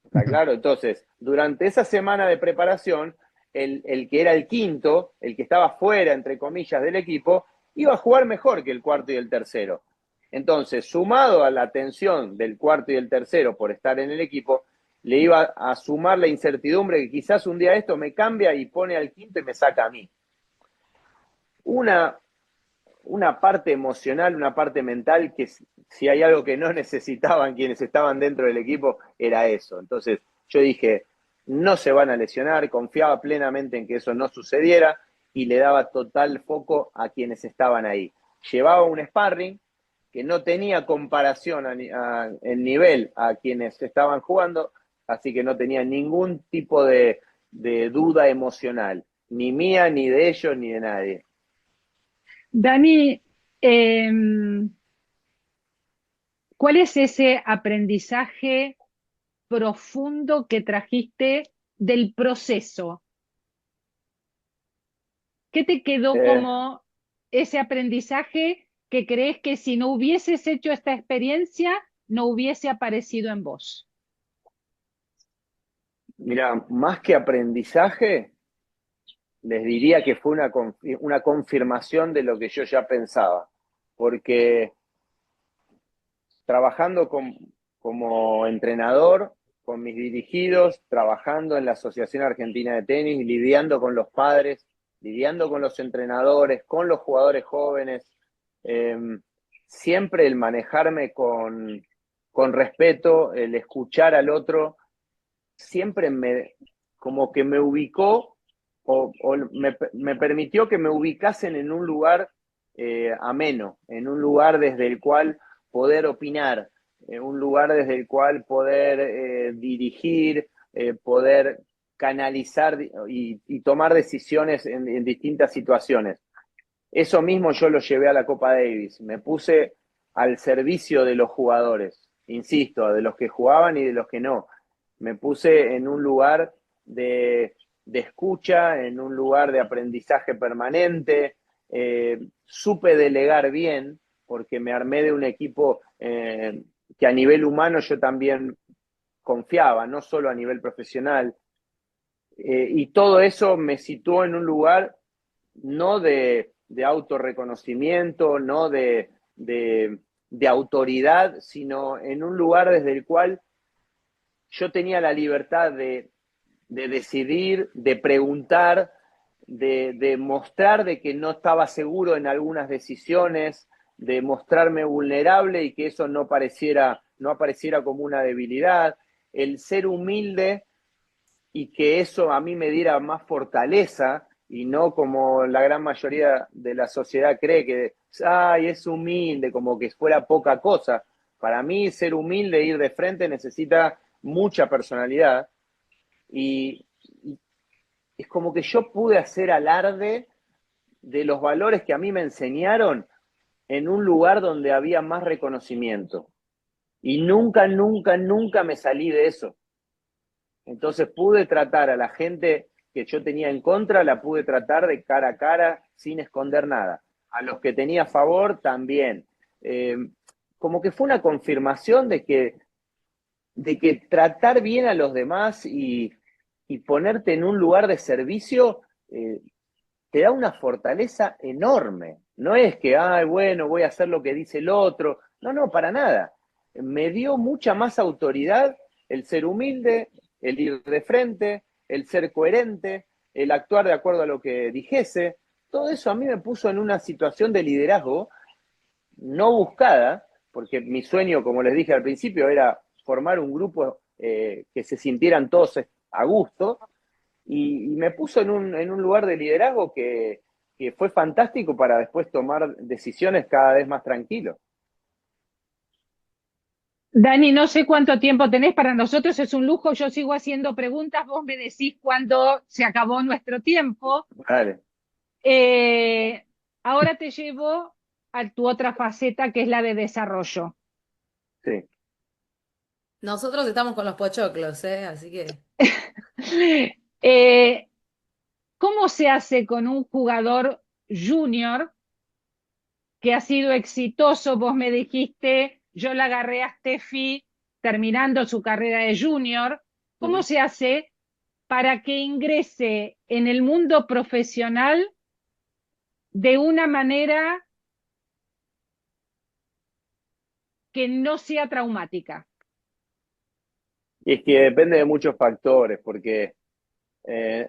¿Está claro? Entonces, durante esa semana de preparación, el que era el quinto, el que estaba fuera, entre comillas, del equipo, iba a jugar mejor que el cuarto y el tercero. Entonces, sumado a la tensión del cuarto y el tercero por estar en el equipo, le iba a sumar la incertidumbre que quizás un día esto me cambia y pone al quinto y me saca a mí. Una parte emocional, una parte mental, que si hay algo que no necesitaban quienes estaban dentro del equipo, era eso. Entonces yo dije, no se van a lesionar, confiaba plenamente en que eso no sucediera y le daba total foco a quienes estaban ahí. Llevaba un sparring que no tenía comparación en nivel a quienes estaban jugando, así que no tenía ningún tipo de duda emocional, ni mía, ni de ellos, ni de nadie. Dani, ¿cuál es ese aprendizaje profundo que trajiste del proceso? ¿Qué te quedó como ese aprendizaje que crees que si no hubieses hecho esta experiencia, no hubiese aparecido en vos? Mira, más que aprendizaje, les diría que fue una confirmación de lo que yo ya pensaba, porque trabajando como entrenador, con mis dirigidos, trabajando en la Asociación Argentina de Tenis, lidiando con los padres, lidiando con los entrenadores, con los jugadores jóvenes, siempre el manejarme con respeto, el escuchar al otro, siempre como que me ubicó o me permitió que me ubicasen en un lugar ameno, en un lugar desde el cual poder opinar, un lugar desde el cual poder dirigir, poder canalizar y tomar decisiones en distintas situaciones. Eso mismo yo lo llevé a la Copa Davis, me puse al servicio de los jugadores, insisto, de los que jugaban y de los que no. Me puse en un lugar de escucha, en un lugar de aprendizaje permanente, supe delegar bien, porque me armé de un equipo que a nivel humano yo también confiaba, no solo a nivel profesional. Y todo eso me situó en un lugar no de autorreconocimiento, no de autoridad, sino en un lugar desde el cual yo tenía la libertad de decidir, de preguntar, de mostrar de que no estaba seguro en algunas decisiones, de mostrarme vulnerable y que eso no apareciera como una debilidad, el ser humilde y que eso a mí me diera más fortaleza y no como la gran mayoría de la sociedad cree que ay, es humilde, como que fuera poca cosa. Para mí ser humilde e ir de frente necesita mucha personalidad y es como que yo pude hacer alarde de los valores que a mí me enseñaron en un lugar donde había más reconocimiento. Y nunca, nunca, nunca me salí de eso. Entonces pude tratar a la gente que yo tenía en contra, la pude tratar de cara a cara sin esconder nada. A los que tenía a favor también. Como que fue una confirmación de que tratar bien a los demás y ponerte en un lugar de servicio te da una fortaleza enorme. No es que, ay, bueno, voy a hacer lo que dice el otro. No, no, para nada. Me dio mucha más autoridad el ser humilde, el ir de frente, el ser coherente, el actuar de acuerdo a lo que dijese. Todo eso a mí me puso en una situación de liderazgo no buscada, porque mi sueño, como les dije al principio, era formar un grupo que se sintieran todos a gusto, y me puso en un lugar de liderazgo que fue fantástico para después tomar decisiones cada vez más tranquilo. Dani, no sé cuánto tiempo tenés, para nosotros es un lujo, yo sigo haciendo preguntas, vos me decís cuándo se acabó nuestro tiempo. Vale. Ahora te llevo a tu otra faceta, que es la de desarrollo. Sí. Nosotros estamos con los pochoclos, ¿eh? Así que Eh, ¿Cómo se hace con un jugador junior que ha sido exitoso? Vos me dijiste, yo la agarré a Steffi terminando su carrera de junior. ¿Cómo se hace para que ingrese en el mundo profesional de una manera que no sea traumática? Y es que depende de muchos factores, porque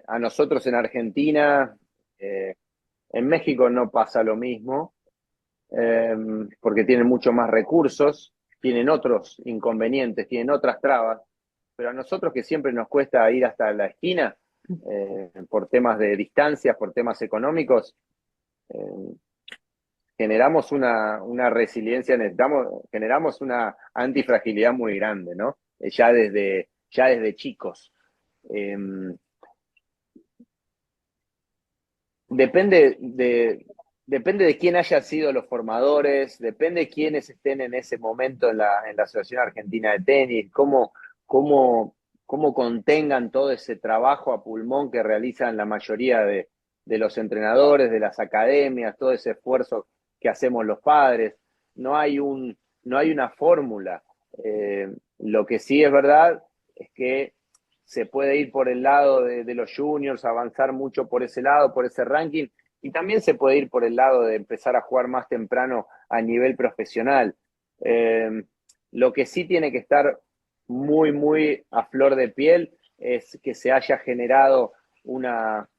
a nosotros en Argentina, en México no pasa lo mismo, porque tienen mucho más recursos, tienen otros inconvenientes, tienen otras trabas, pero a nosotros que siempre nos cuesta ir hasta la esquina, por temas de distancias, por temas económicos, eh, generamos una resiliencia, generamos una antifragilidad muy grande, ¿no? Ya desde chicos. Eh, depende depende de quién hayan sido los formadores, depende de quiénes estén en ese momento en la Asociación Argentina de Tenis, cómo, cómo contengan todo ese trabajo a pulmón que realizan la mayoría de los entrenadores, de las academias, todo ese esfuerzo que hacemos los padres. No hay una fórmula. Lo que sí es verdad es que se puede ir por el lado de los juniors, avanzar mucho por ese lado, por ese ranking, y también se puede ir por el lado de empezar a jugar más temprano a nivel profesional. Lo que sí tiene que estar muy, muy a flor de piel es que se haya generado una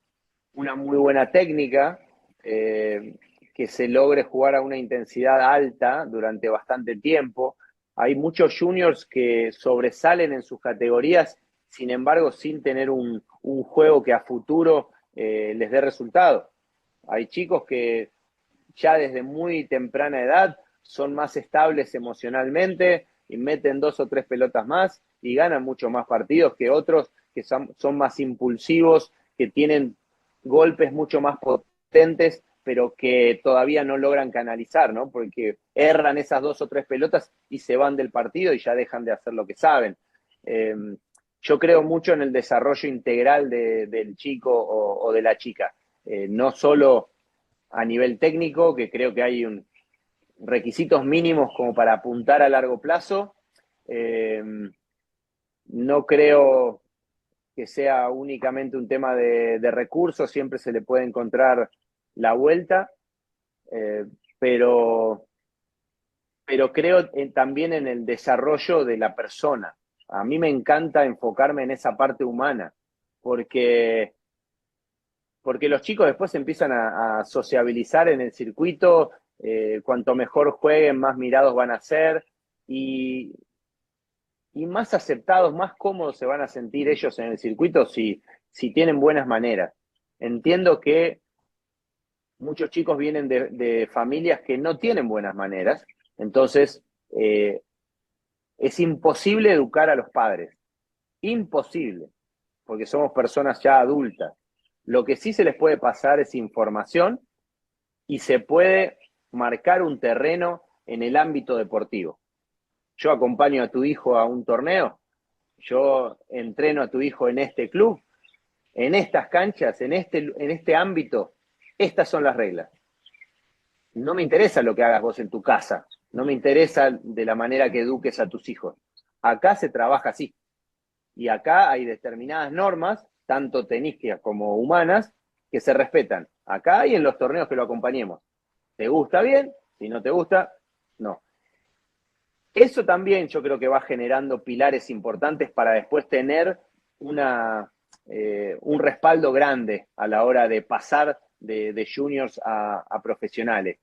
muy buena técnica, que se logre jugar a una intensidad alta durante bastante tiempo. Hay muchos juniors que sobresalen en sus categorías, sin embargo, sin tener un juego que a futuro les dé resultado. Hay chicos que ya desde muy temprana edad son más estables emocionalmente y meten 2 o 3 pelotas más y ganan mucho más partidos que otros que son más impulsivos, que tienen golpes mucho más potentes, pero que todavía no logran canalizar, ¿no? Porque erran esas 2 o 3 pelotas y se van del partido y ya dejan de hacer lo que saben. Yo creo mucho en el desarrollo integral del chico o de la chica, no solo a nivel técnico, que creo que hay requisitos mínimos como para apuntar a largo plazo. No creo que sea únicamente un tema de recursos, siempre se le puede encontrar la vuelta, eh, pero, pero creo también en el desarrollo de la persona. A mí me encanta enfocarme en esa parte humana, porque los chicos después empiezan a sociabilizar en el circuito, cuanto mejor jueguen, más mirados van a ser y más aceptados, más cómodos se van a sentir ellos en el circuito si tienen buenas maneras. Entiendo que muchos chicos vienen de familias que no tienen buenas maneras, entonces es imposible educar a los padres, imposible, porque somos personas ya adultas. Lo que sí se les puede pasar es información y se puede marcar un terreno en el ámbito deportivo. Yo acompaño a tu hijo a un torneo, yo entreno a tu hijo en este club, en estas canchas, en este ámbito, estas son las reglas. No me interesa lo que hagas vos en tu casa, no me interesa de la manera que eduques a tus hijos. Acá se trabaja así. Y acá hay determinadas normas, tanto tenísticas como humanas, que se respetan. acá y en los torneos que lo acompañemos. ¿Te gusta bien? Si no te gusta, no. Eso también yo creo que va generando pilares importantes para después tener un respaldo grande a la hora de pasar de juniors a profesionales.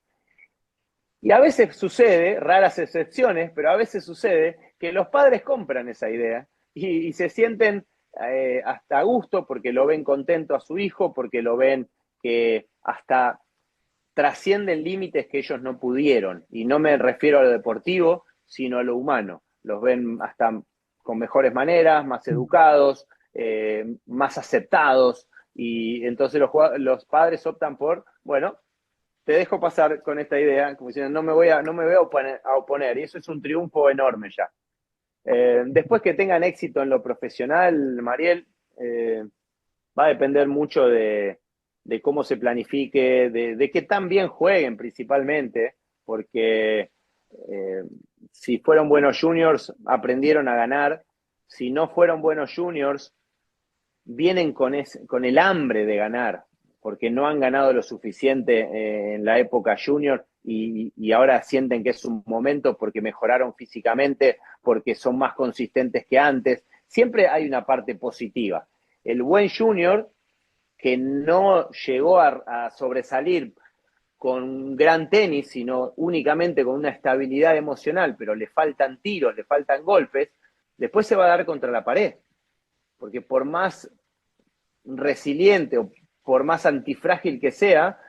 Y a veces sucede, raras excepciones, pero a veces sucede que los padres compran esa idea y se sienten hasta a gusto porque lo ven contento a su hijo, porque lo ven que hasta trascienden límites que ellos no pudieron. Y no me refiero a lo deportivo, sino a lo humano. Los ven hasta con mejores maneras, más educados, más aceptados. Y entonces los padres optan por, bueno, te dejo pasar con esta idea, como diciendo, no me voy a oponer. Y eso es un triunfo enorme ya. Después que tengan éxito en lo profesional, Mariel, va a depender mucho de cómo se planifique, de qué tan bien jueguen principalmente, porque si fueron buenos juniors, aprendieron a ganar. Si no fueron buenos juniors, vienen con el hambre de ganar, porque no han ganado lo suficiente en la época junior y ahora sienten que es un momento porque mejoraron físicamente, porque son más consistentes que antes. Siempre hay una parte positiva. El buen junior que no llegó a sobresalir con un gran tenis, sino únicamente con una estabilidad emocional, pero le faltan tiros, le faltan golpes, después se va a dar contra la pared. Porque por más resiliente o por más antifrágil que sea,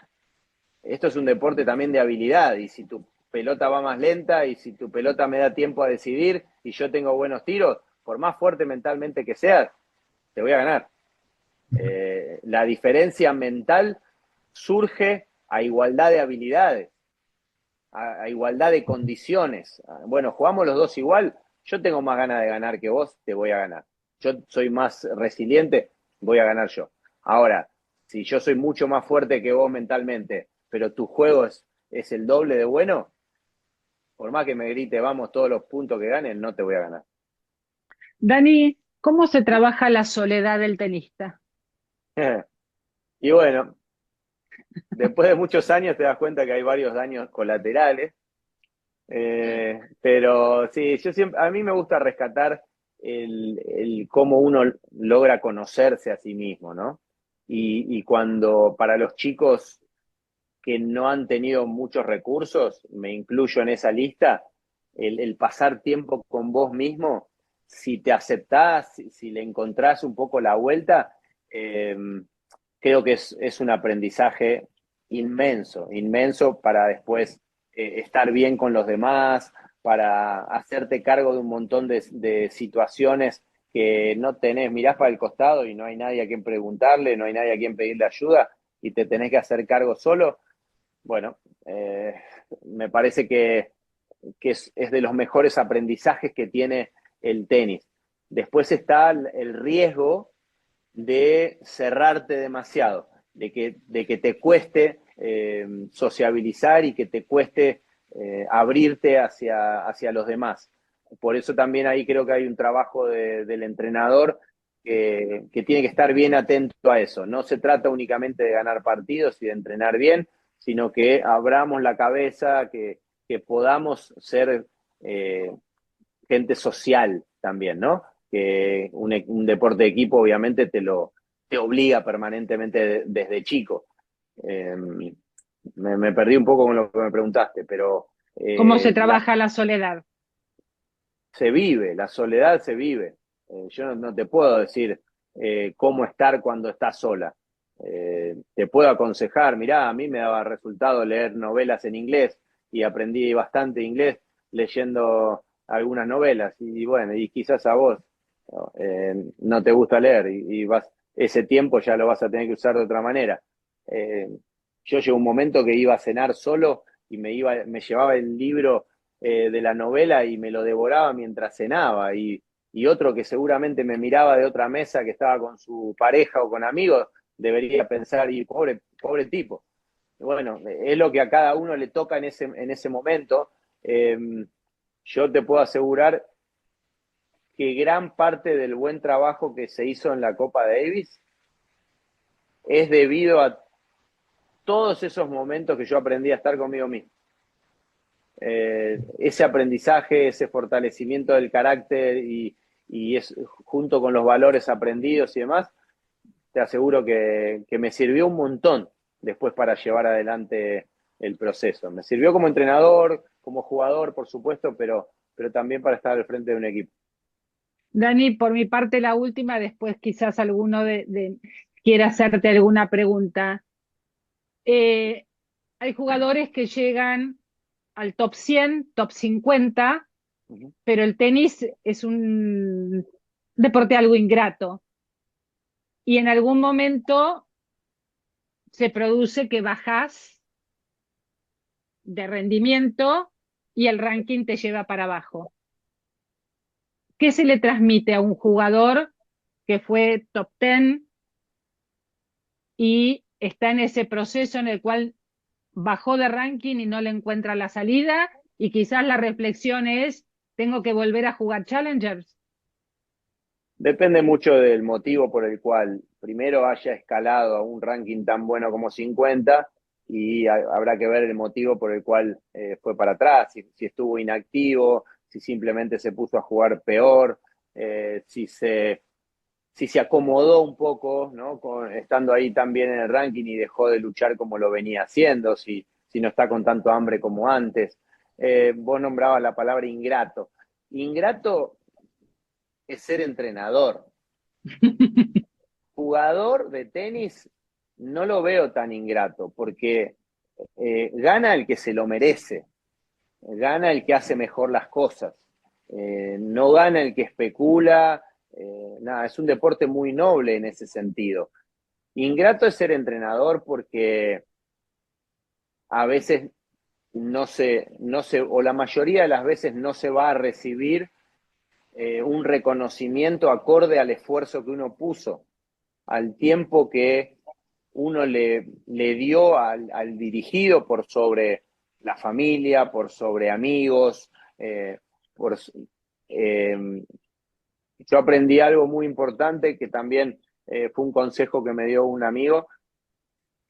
esto es un deporte también de habilidad, y si tu pelota va más lenta y si tu pelota me da tiempo a decidir y yo tengo buenos tiros, por más fuerte mentalmente que seas, te voy a ganar. La diferencia mental surge a igualdad de habilidades, a igualdad de condiciones. Bueno, jugamos los dos igual, yo tengo más ganas de ganar que vos, te voy a ganar. Yo soy más resiliente, voy a ganar yo. Ahora, si yo soy mucho más fuerte que vos mentalmente, pero tu juego es el doble de bueno, por más que me grite, vamos, todos los puntos que ganen, no te voy a ganar. Dani, ¿cómo se trabaja la soledad del tenista? Y bueno, después de muchos años te das cuenta que hay varios daños colaterales. Pero sí, a mí me gusta rescatar el cómo uno logra conocerse a sí mismo, ¿no? Y cuando para los chicos que no han tenido muchos recursos, me incluyo en esa lista, el pasar tiempo con vos mismo, si te aceptás, si le encontrás un poco la vuelta, eh, creo que es un aprendizaje inmenso, inmenso para después estar bien con los demás, para hacerte cargo de un montón de situaciones que no tenés, mirás para el costado y no hay nadie a quien preguntarle, no hay nadie a quien pedirle ayuda y te tenés que hacer cargo solo. Bueno, me parece que es de los mejores aprendizajes que tiene el tenis. Después está el riesgo de cerrarte demasiado, de que te cueste sociabilizar y que te cueste abrirte hacia los demás. Por eso también ahí creo que hay un trabajo del entrenador que tiene que estar bien atento a eso. No se trata únicamente de ganar partidos y de entrenar bien, sino que abramos la cabeza, que podamos ser gente social también, ¿no? Que un deporte de equipo obviamente te obliga permanentemente desde chico. Me perdí un poco con lo que me preguntaste, pero ¿Cómo se trabaja la soledad? se vive, la soledad se vive. Yo no te puedo decir cómo estar cuando estás sola. Te puedo aconsejar, mirá, a mí me daba resultado leer novelas en inglés y aprendí bastante inglés leyendo algunas novelas y bueno, y quizás a vos no te gusta leer y ese tiempo ya lo vas a tener que usar de otra manera. Eh, yo llegó un momento que iba a cenar solo y me llevaba el libro de la novela y me lo devoraba mientras cenaba y otro que seguramente me miraba de otra mesa que estaba con su pareja o con amigos, debería pensar, y pobre tipo. Bueno, es lo que a cada uno le toca en ese momento. Yo te puedo asegurar que gran parte del buen trabajo que se hizo en la Copa Davis es debido a todos esos momentos que yo aprendí a estar conmigo mismo. Ese aprendizaje, ese fortalecimiento del carácter y junto con los valores aprendidos y demás, te aseguro que me sirvió un montón después para llevar adelante el proceso. Me sirvió como entrenador, como jugador, por supuesto, pero también para estar al frente de un equipo. Dani, por mi parte la última, después quizás alguno quiera hacerte alguna pregunta. Hay jugadores que llegan al top 100, top 50, pero el tenis es un deporte algo ingrato. Y en algún momento se produce que bajas de rendimiento y el ranking te lleva para abajo. ¿Qué se le transmite a un jugador que fue top 10 y está en ese proceso en el cual bajó de ranking y no le encuentra la salida? Y quizás la reflexión es, ¿tengo que volver a jugar Challengers? Depende mucho del motivo por el cual primero haya escalado a un ranking tan bueno como 50 y habrá que ver el motivo por el cual fue para atrás, si estuvo inactivo, si simplemente se puso a jugar peor, si se acomodó un poco, ¿no? Estando ahí tan bien en el ranking y dejó de luchar como lo venía haciendo, si no está con tanto hambre como antes. Vos nombrabas la palabra ingrato. Ingrato es ser entrenador. Jugador de tenis no lo veo tan ingrato, porque gana el que se lo merece, gana el que hace mejor las cosas, no gana el que especula, nada, es un deporte muy noble en ese sentido. Ingrato es ser entrenador porque a veces o la mayoría de las veces no se va a recibir un reconocimiento acorde al esfuerzo que uno puso, al tiempo que uno le dio al dirigido por sobre la familia, por sobre amigos. Yo aprendí algo muy importante que también fue un consejo que me dio un amigo,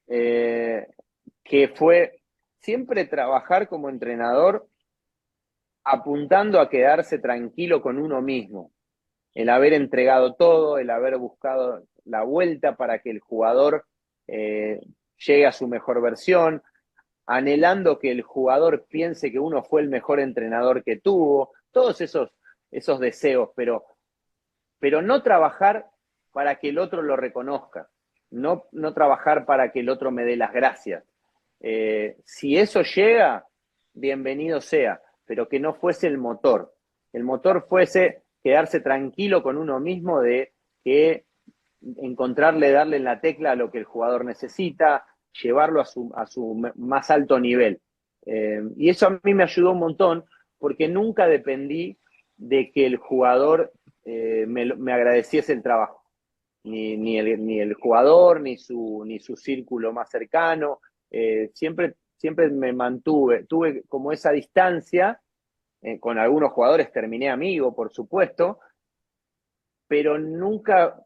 que fue siempre trabajar como entrenador apuntando a quedarse tranquilo con uno mismo, el haber entregado todo, el haber buscado la vuelta para que el jugador llegue a su mejor versión, anhelando que el jugador piense que uno fue el mejor entrenador que tuvo, todos esos deseos, pero no trabajar para que el otro lo reconozca, no trabajar para que el otro me dé las gracias. Si eso llega, bienvenido sea, pero que no fuese el motor. El motor fuese quedarse tranquilo con uno mismo de que darle en la tecla a lo que el jugador necesita, llevarlo a su más alto nivel. Y eso a mí me ayudó un montón, porque nunca dependí de que el jugador me agradeciese el trabajo. Ni el jugador, ni su círculo más cercano. Siempre me tuve como esa distancia. Con algunos jugadores terminé amigo, por supuesto, pero nunca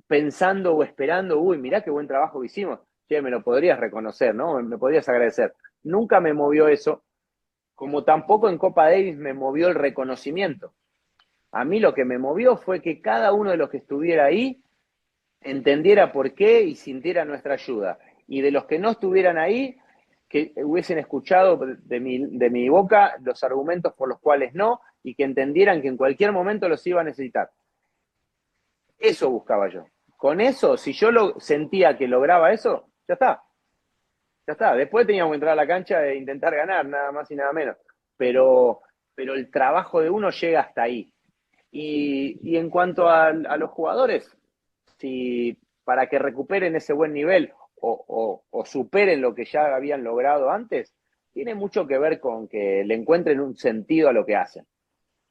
pensando o esperando, uy, mirá qué buen trabajo que hicimos, che, me lo podrías reconocer, ¿no? Me podrías agradecer. Nunca me movió eso, como tampoco en Copa Davis me movió el reconocimiento. A mí lo que me movió fue que cada uno de los que estuviera ahí entendiera por qué y sintiera nuestra ayuda. Y de los que no estuvieran ahí, que hubiesen escuchado de mi boca los argumentos por los cuales no, y que entendieran que en cualquier momento los iba a necesitar. Eso buscaba yo. Con eso, si yo sentía que lograba eso, ya está. Ya está. Después teníamos que entrar a la cancha e intentar ganar, nada más y nada menos. Pero el trabajo de uno llega hasta ahí. Y en cuanto a los jugadores, si para que recuperen ese buen nivel o superen lo que ya habían logrado antes, tiene mucho que ver con que le encuentren un sentido a lo que hacen.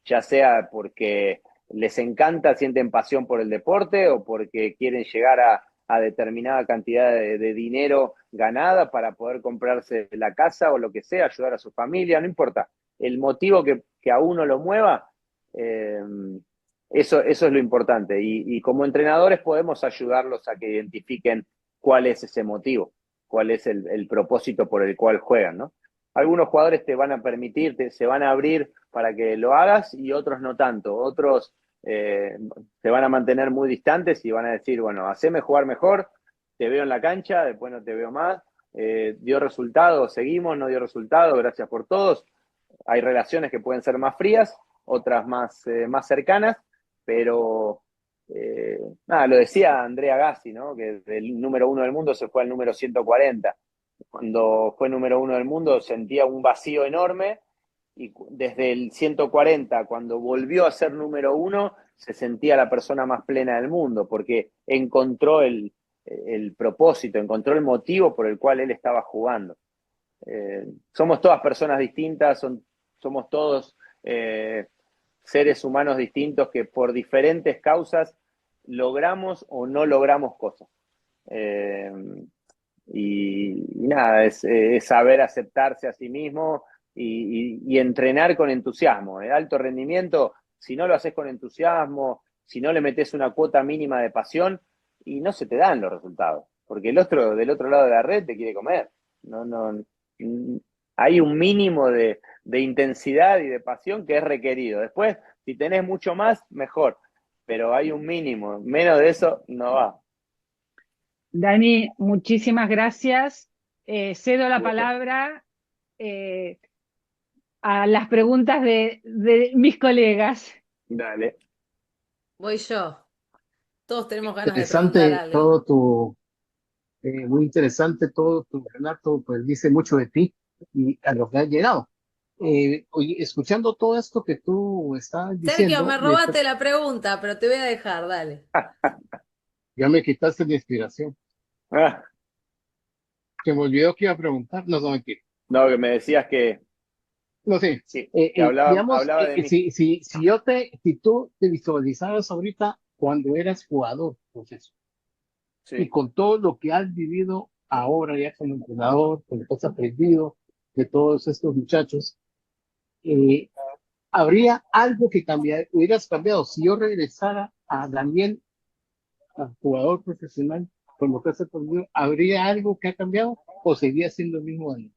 Ya sea porque les encanta, sienten pasión por el deporte o porque quieren llegar a determinada cantidad de dinero ganada para poder comprarse la casa o lo que sea, ayudar a su familia, no importa. El motivo que a uno lo mueva, eso es lo importante. Y como entrenadores podemos ayudarlos a que identifiquen cuál es ese motivo. cuál es el propósito por el cual juegan, ¿no? Algunos jugadores te van a permitir, se van a abrir para que lo hagas y otros no tanto. Otros te van a mantener muy distantes y van a decir, bueno, haceme jugar mejor, te veo en la cancha, después no te veo más, dio resultado, seguimos, no dio resultado, gracias por todos. Hay relaciones que pueden ser más frías, otras más cercanas, pero nada, lo decía Andrea Agassi, ¿no? Que del número 1 del mundo se fue al número 140. Cuando fue número 1 del mundo sentía un vacío enorme y desde el 140, cuando volvió a ser número 1, se sentía la persona más plena del mundo porque encontró el propósito, encontró el motivo por el cual él estaba jugando. Somos todas personas distintas, somos todos seres humanos distintos que por diferentes causas logramos o no logramos cosas. Y nada, es saber aceptarse a sí mismo y entrenar con entusiasmo. El alto rendimiento, si no lo haces con entusiasmo, si no le metes una cuota mínima de pasión, y no se te dan los resultados, porque el otro del otro lado de la red te quiere comer. No, hay un mínimo de intensidad y de pasión que es requerido. Después, si tenés mucho más, mejor, pero hay un mínimo, menos de eso no va. Dani, muchísimas gracias. Cedo la Gusto. palabra a las preguntas de mis colegas. Dale. Voy yo. Todos tenemos ganas de preguntar Interesante algo. todo muy interesante todo tu relato, pues dice mucho de ti y a lo que has llegado. Oye, escuchando todo esto que tú estás Sergio, diciendo, me robaste la pregunta, pero te voy a dejar, dale. ya me quitaste la inspiración. Ah, Se me olvidó que iba a preguntar, no, no, mentira. no, que me decías que, No sé, sí, que digamos, hablaba de mí. si tú te visualizabas ahorita cuando eras jugador, pues eso, y Sí. con todo lo que has vivido ahora ya como entrenador, con lo que has aprendido de todos estos muchachos, eh, ¿habría algo que hubieras cambiado si yo regresara a Daniel, a jugador profesional, con lo que has aprendido? ¿Habría algo que ha cambiado o seguiría siendo el mismo Daniel?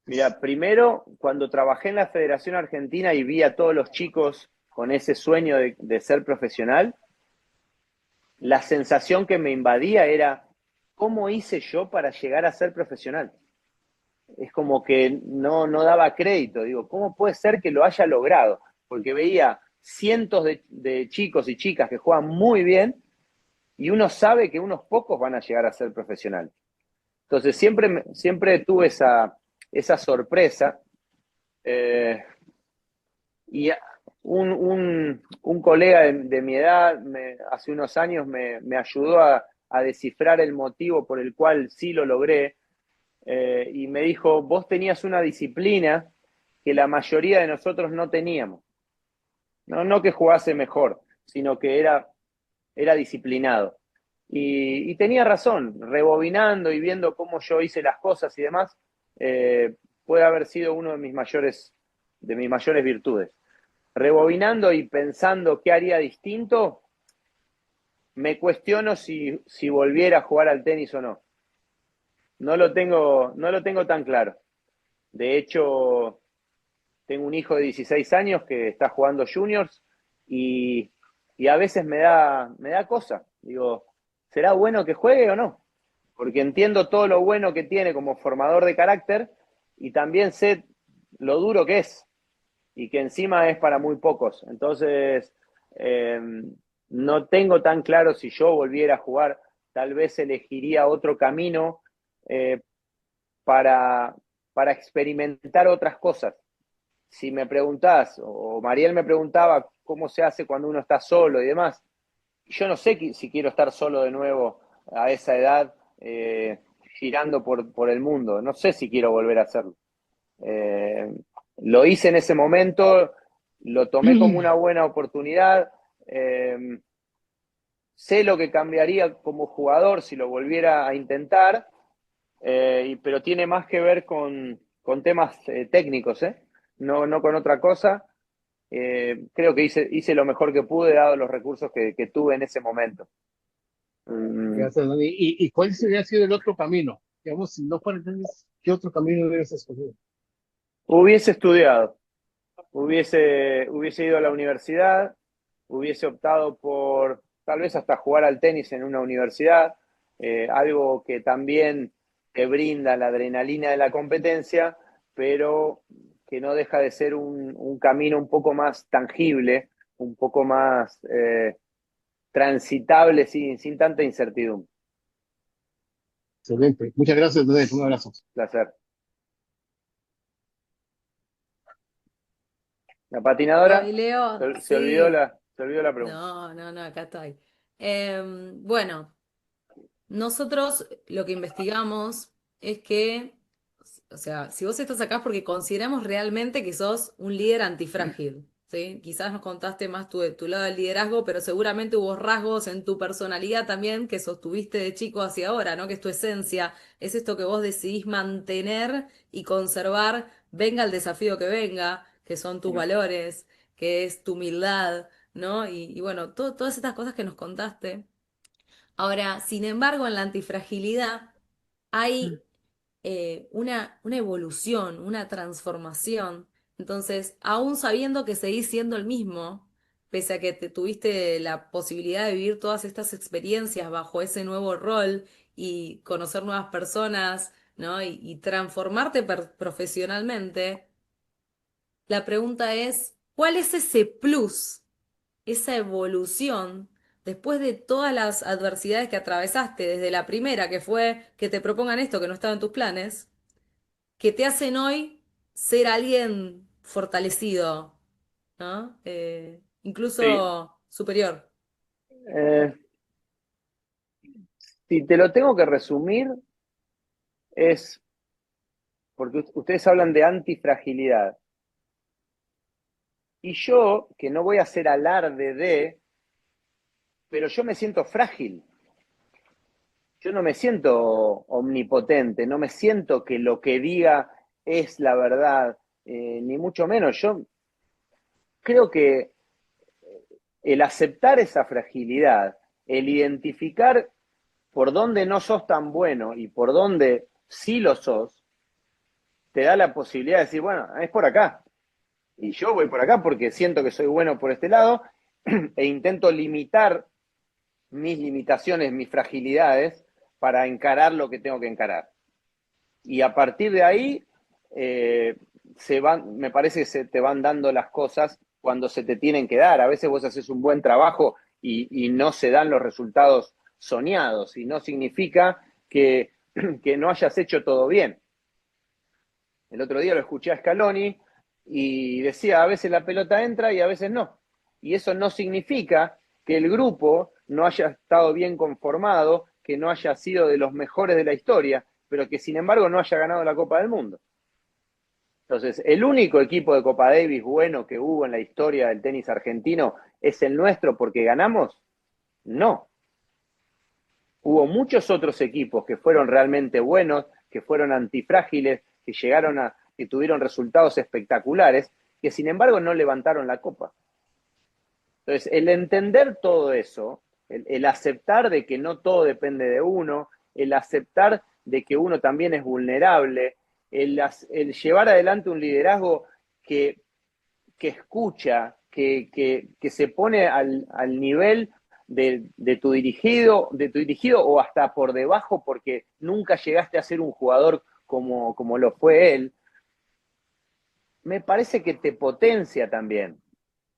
Mira, primero, cuando trabajé en la Federación Argentina y vi a todos los chicos con ese sueño de ser profesional, la sensación que me invadía era, ¿cómo hice yo para llegar a ser profesional? Es como que no daba crédito. Digo, ¿cómo puede ser que lo haya logrado? Porque veía cientos de chicos y chicas que juegan muy bien y uno sabe que unos pocos van a llegar a ser profesional. Entonces siempre tuve esa sorpresa. Y un colega de mi edad hace unos años me ayudó a descifrar el motivo por el cual sí lo logré. Y me dijo, vos tenías una disciplina que la mayoría de nosotros no teníamos. No que jugase mejor, sino que era disciplinado. Y tenía razón, rebobinando y viendo cómo yo hice las cosas y demás, puede haber sido uno de mis mayores virtudes. Rebobinando y pensando qué haría distinto, me cuestiono si volviera a jugar al tenis o no. No lo tengo tan claro. De hecho, tengo un hijo de 16 años que está jugando juniors y a veces me da cosa. Digo, ¿será bueno que juegue o no? Porque entiendo todo lo bueno que tiene como formador de carácter y también sé lo duro que es y que encima es para muy pocos. Entonces, eh, no tengo tan claro si yo volviera a jugar, tal vez elegiría otro camino eh, para, para experimentar otras cosas. Si me preguntás, o Mariel me preguntaba cómo se hace cuando uno está solo y demás, yo no sé si quiero estar solo de nuevo a esa edad, girando por el mundo. No sé si quiero volver a hacerlo. Eh, lo hice en ese momento, lo tomé como una buena oportunidad. Sé lo que cambiaría como jugador si lo volviera a intentar, pero tiene más que ver con temas técnicos, no con otra cosa. Creo que hice lo mejor que pude dado los recursos que tuve en ese momento. Gracias, Dani. ¿Y cuál sería sido el otro camino? Digamos, si no fuera el tenis, ¿qué otro camino hubieras escogido? Hubiese estudiado, hubiese ido a la universidad, hubiese optado por tal vez hasta jugar al tenis en una universidad, algo que también te brinda la adrenalina de la competencia, pero que no deja de ser un camino un poco más tangible, un poco más transitable sin tanta incertidumbre. Excelente. Muchas gracias, Daniel. Un abrazo. Placer. La patinadora, Ay, Leo, se olvidó sí. la pregunta. No, acá estoy. Bueno, nosotros lo que investigamos es que, o sea, si vos estás acá es porque consideramos realmente que sos un líder antifrágil, ¿sí? Quizás nos contaste más tu lado del liderazgo, pero seguramente hubo rasgos en tu personalidad también que sostuviste de chico hacia ahora, ¿no? Que es tu esencia, es esto que vos decidís mantener y conservar, venga el desafío que venga, que son tus valores, que es tu humildad, ¿no? Y bueno, todas estas cosas que nos contaste. Ahora, sin embargo, en la antifragilidad hay una evolución, una transformación. Entonces, aún sabiendo que seguís siendo el mismo, pese a que te tuviste la posibilidad de vivir todas estas experiencias bajo ese nuevo rol y conocer nuevas personas, ¿no? Y transformarte profesionalmente, la pregunta es, ¿cuál es ese plus, esa evolución, después de todas las adversidades que atravesaste, desde la primera, que fue que te propongan esto que no estaba en tus planes, que te hacen hoy ser alguien fortalecido, ¿no? Sí. Incluso superior. Eh, si te lo tengo que resumir, es porque ustedes hablan de antifragilidad. Y yo, que no voy a hacer alarde de, pero yo me siento frágil. Yo no me siento omnipotente, no me siento que lo que diga es la verdad, ni mucho menos. Yo creo que el aceptar esa fragilidad, el identificar por dónde no sos tan bueno y por dónde sí lo sos, te da la posibilidad de decir, bueno, es por acá. Y yo voy por acá porque siento que soy bueno por este lado e intento limitar mis limitaciones, mis fragilidades para encarar lo que tengo que encarar. Y a partir de ahí, me parece que se te van dando las cosas cuando se te tienen que dar. A veces vos haces un buen trabajo y no se dan los resultados soñados, y no significa que no hayas hecho todo bien. El otro día lo escuché a Scaloni y decía, a veces la pelota entra y a veces no. Y eso no significa que el grupo no haya estado bien conformado, que no haya sido de los mejores de la historia, pero que sin embargo no haya ganado la Copa del Mundo. Entonces, el único equipo de Copa Davis bueno que hubo en la historia del tenis argentino es el nuestro porque ganamos. No. Hubo muchos otros equipos que fueron realmente buenos, que fueron antifrágiles, que tuvieron resultados espectaculares, que sin embargo no levantaron la copa. Entonces, el entender todo eso, el aceptar de que no todo depende de uno, el aceptar de que uno también es vulnerable, el llevar adelante un liderazgo que escucha, que se pone al nivel de tu dirigido o hasta por debajo porque nunca llegaste a ser un jugador como lo fue él, me parece que te potencia también.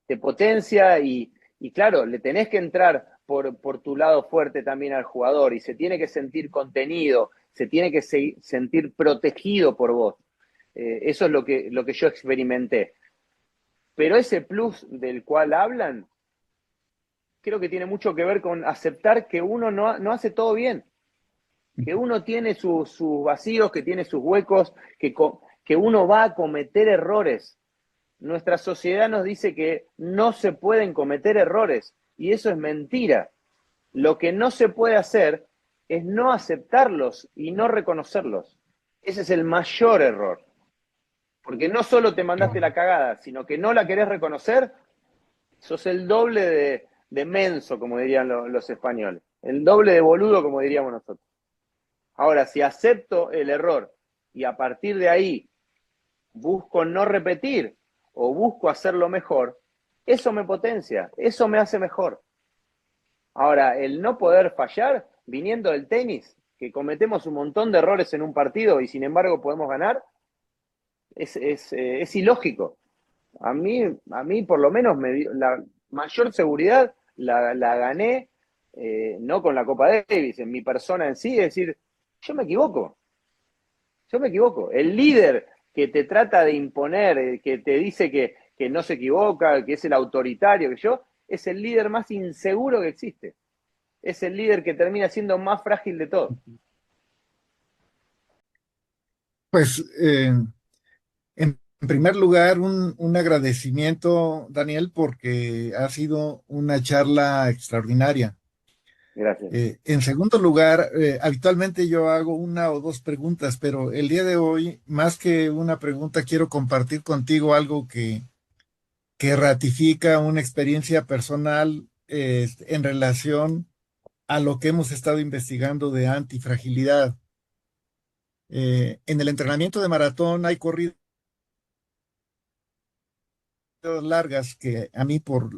Te potencia y claro, le tenés que entrar por tu lado fuerte también al jugador y se tiene que sentir contenido, se tiene que sentir protegido por vos. Eso es lo que yo experimenté. Pero ese plus del cual hablan, creo que tiene mucho que ver con aceptar que uno no hace todo bien, que uno tiene sus vacíos, que tiene sus huecos, que uno va a cometer errores. Nuestra sociedad nos dice que no se pueden cometer errores y eso es mentira. Lo que no se puede hacer es no aceptarlos y no reconocerlos. Ese es el mayor error. Porque no solo te mandaste la cagada, sino que no la querés reconocer, sos el doble de menso, como dirían los españoles. El doble de boludo, como diríamos nosotros. Ahora, si acepto el error y a partir de ahí busco no repetir o busco hacerlo mejor, eso me potencia, eso me hace mejor. Ahora, el no poder fallar, viniendo del tenis, que cometemos un montón de errores en un partido y sin embargo podemos ganar, es ilógico. A mí por lo menos la mayor seguridad la gané, no con la Copa Davis, en mi persona en sí, es decir, yo me equivoco. El líder que te trata de imponer, que te dice que no se equivoca, que es el autoritario, es el líder más inseguro que existe. Es el líder que termina siendo más frágil de todo. Pues en primer lugar, un agradecimiento, Daniel, porque ha sido una charla extraordinaria. Gracias. En segundo lugar, habitualmente yo hago una o dos preguntas, pero el día de hoy, más que una pregunta, quiero compartir contigo algo que ratifica una experiencia personal en relación a lo que hemos estado investigando de antifragilidad. En el entrenamiento de maratón hay corridas largas que a mí, por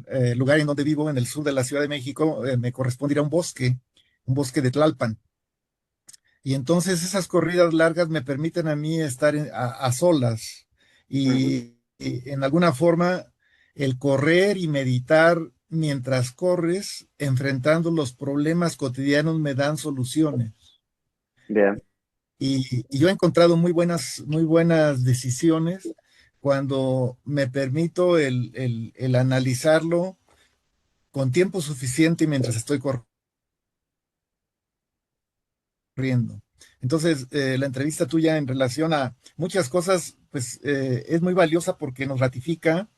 el lugar en donde vivo, en el sur de la Ciudad de México, me corresponde ir a un bosque de Tlalpan. Y entonces esas corridas largas me permiten a mí estar a solas y en alguna forma el correr y meditar mientras corres, enfrentando los problemas cotidianos, me dan soluciones. Bien. Y yo he encontrado muy buenas decisiones cuando me permito el analizarlo con tiempo suficiente y mientras estoy corriendo. Entonces, la entrevista tuya en relación a muchas cosas, pues es muy valiosa porque nos ratifica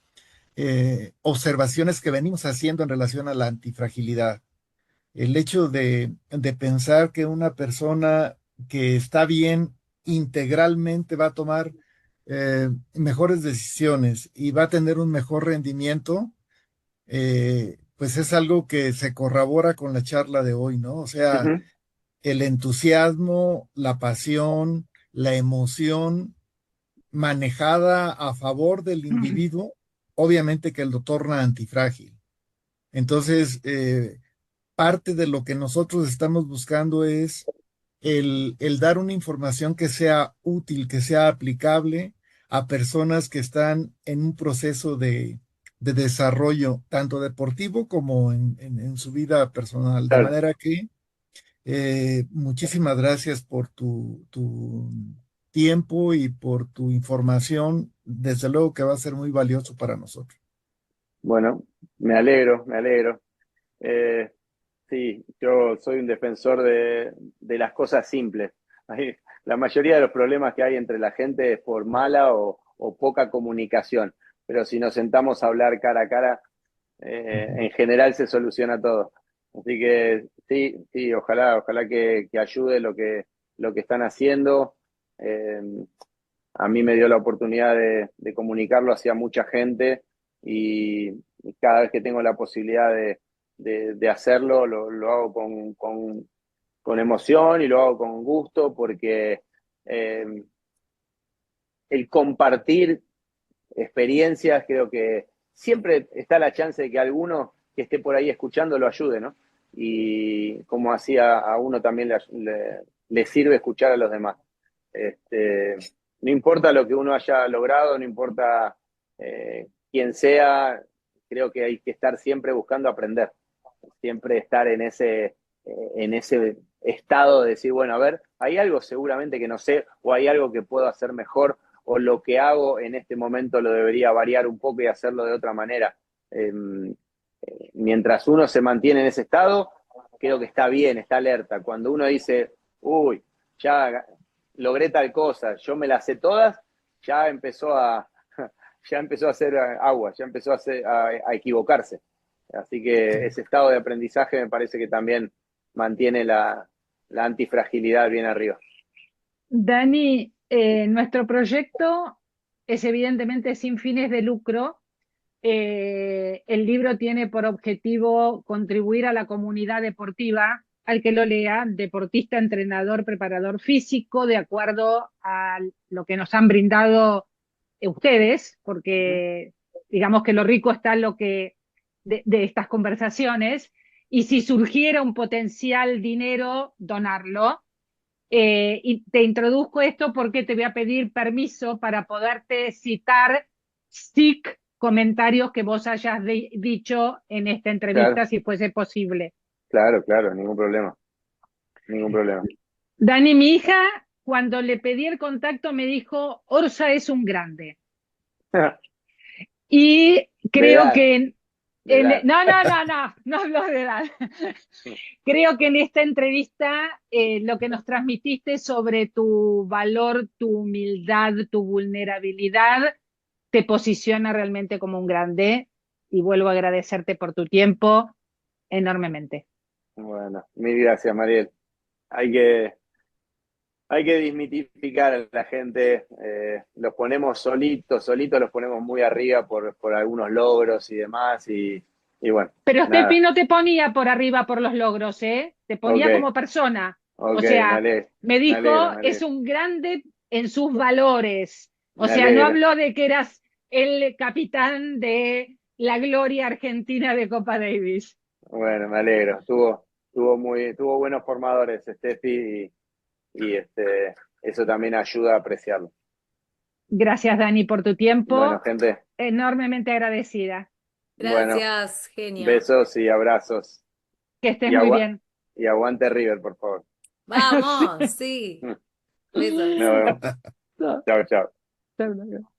observaciones que venimos haciendo en relación a la antifragilidad. El hecho de pensar que una persona que está bien integralmente va a tomar mejores decisiones y va a tener un mejor rendimiento, pues es algo que se corrobora con la charla de hoy, ¿no? O sea, Ujú. el entusiasmo, la pasión, la emoción manejada a favor del individuo, obviamente que lo torna antifrágil. Entonces, parte de lo que nosotros estamos buscando es el dar una información que sea útil, que sea aplicable a personas que están en un proceso de desarrollo, tanto deportivo como en su vida personal. De Claro. manera que muchísimas gracias por tu tiempo y por tu información. Desde luego que va a ser muy valioso para nosotros. Bueno, me alegro, me alegro. Eh, sí, yo soy un defensor de las cosas simples. La mayoría de los problemas que hay entre la gente es por mala o poca comunicación, pero si nos sentamos a hablar cara a cara, en general se soluciona todo. Así que sí, sí, ojalá que ayude lo que están haciendo. Eh, a mí me dio la oportunidad de comunicarlo hacia mucha gente y cada vez que tengo la posibilidad de hacerlo, lo hago con emoción y lo hago con gusto porque eh, el compartir experiencias, creo que siempre está la chance de que alguno que esté por ahí escuchando lo ayude, ¿no? Y como así a uno también le sirve escuchar a los demás. Este, no importa lo que uno haya logrado, no importa quién sea, creo que hay que estar siempre buscando aprender, siempre estar en ese estado de decir, bueno, a ver, hay algo seguramente que no sé, o hay algo que puedo hacer mejor, o lo que hago en este momento lo debería variar un poco y hacerlo de otra manera. Mientras uno se mantiene en ese estado, creo que está bien, está alerta. Cuando uno dice, uy, ya logré tal cosa, yo me las sé todas, ya empezó a, ya empezó a hacer agua, ya empezó a equivocarse. Así que ese estado de aprendizaje me parece que también mantiene la antifragilidad bien arriba. Dani, nuestro proyecto es evidentemente sin fines de lucro. El libro tiene por objetivo contribuir a la comunidad deportiva al que lo lea, deportista, entrenador, preparador físico, de acuerdo a lo que nos han brindado ustedes, porque digamos que lo rico está en lo que de estas conversaciones, y si surgiera un potencial dinero, donarlo. Y te introduzco esto porque te voy a pedir permiso para poderte citar SIC comentarios que vos hayas dicho en esta entrevista, Claro, si fuese posible. claro, ningún problema, ningún problema. Dani, mi hija, cuando le pedí el contacto, me dijo, Orsa es un grande. Y De creo edad, que de edad. no hablo de edad. Creo que en esta entrevista lo que nos transmitiste sobre tu valor, tu humildad, tu vulnerabilidad, te posiciona realmente como un grande, y vuelvo a agradecerte por tu tiempo enormemente. Bueno, mil gracias, Mariel. Hay que, hay que desmitificar a la gente. Los ponemos solitos los ponemos muy arriba por algunos logros y demás. Y bueno, Pero Steffi nada. no te ponía por arriba por los logros, ¿eh? Te Ok, ponía como persona. O ok, sea, me me alegro, dijo, me es alegro. un grande en sus valores. O Me sea, no alegro. habló de que eras el capitán de la gloria argentina de Copa Davis. Bueno, me alegro. Tuvo buenos formadores, Steffi, y eso también ayuda a apreciarlo. Gracias, Dani, por tu Bueno, tiempo. gente, Enormemente agradecida. bueno, Gracias, genio. besos y abrazos. Que estés Y, muy agua bien. y aguante River, por favor. Vamos, Sí. sí. Nos Besos. vemos. No, Chao, chao. no, no.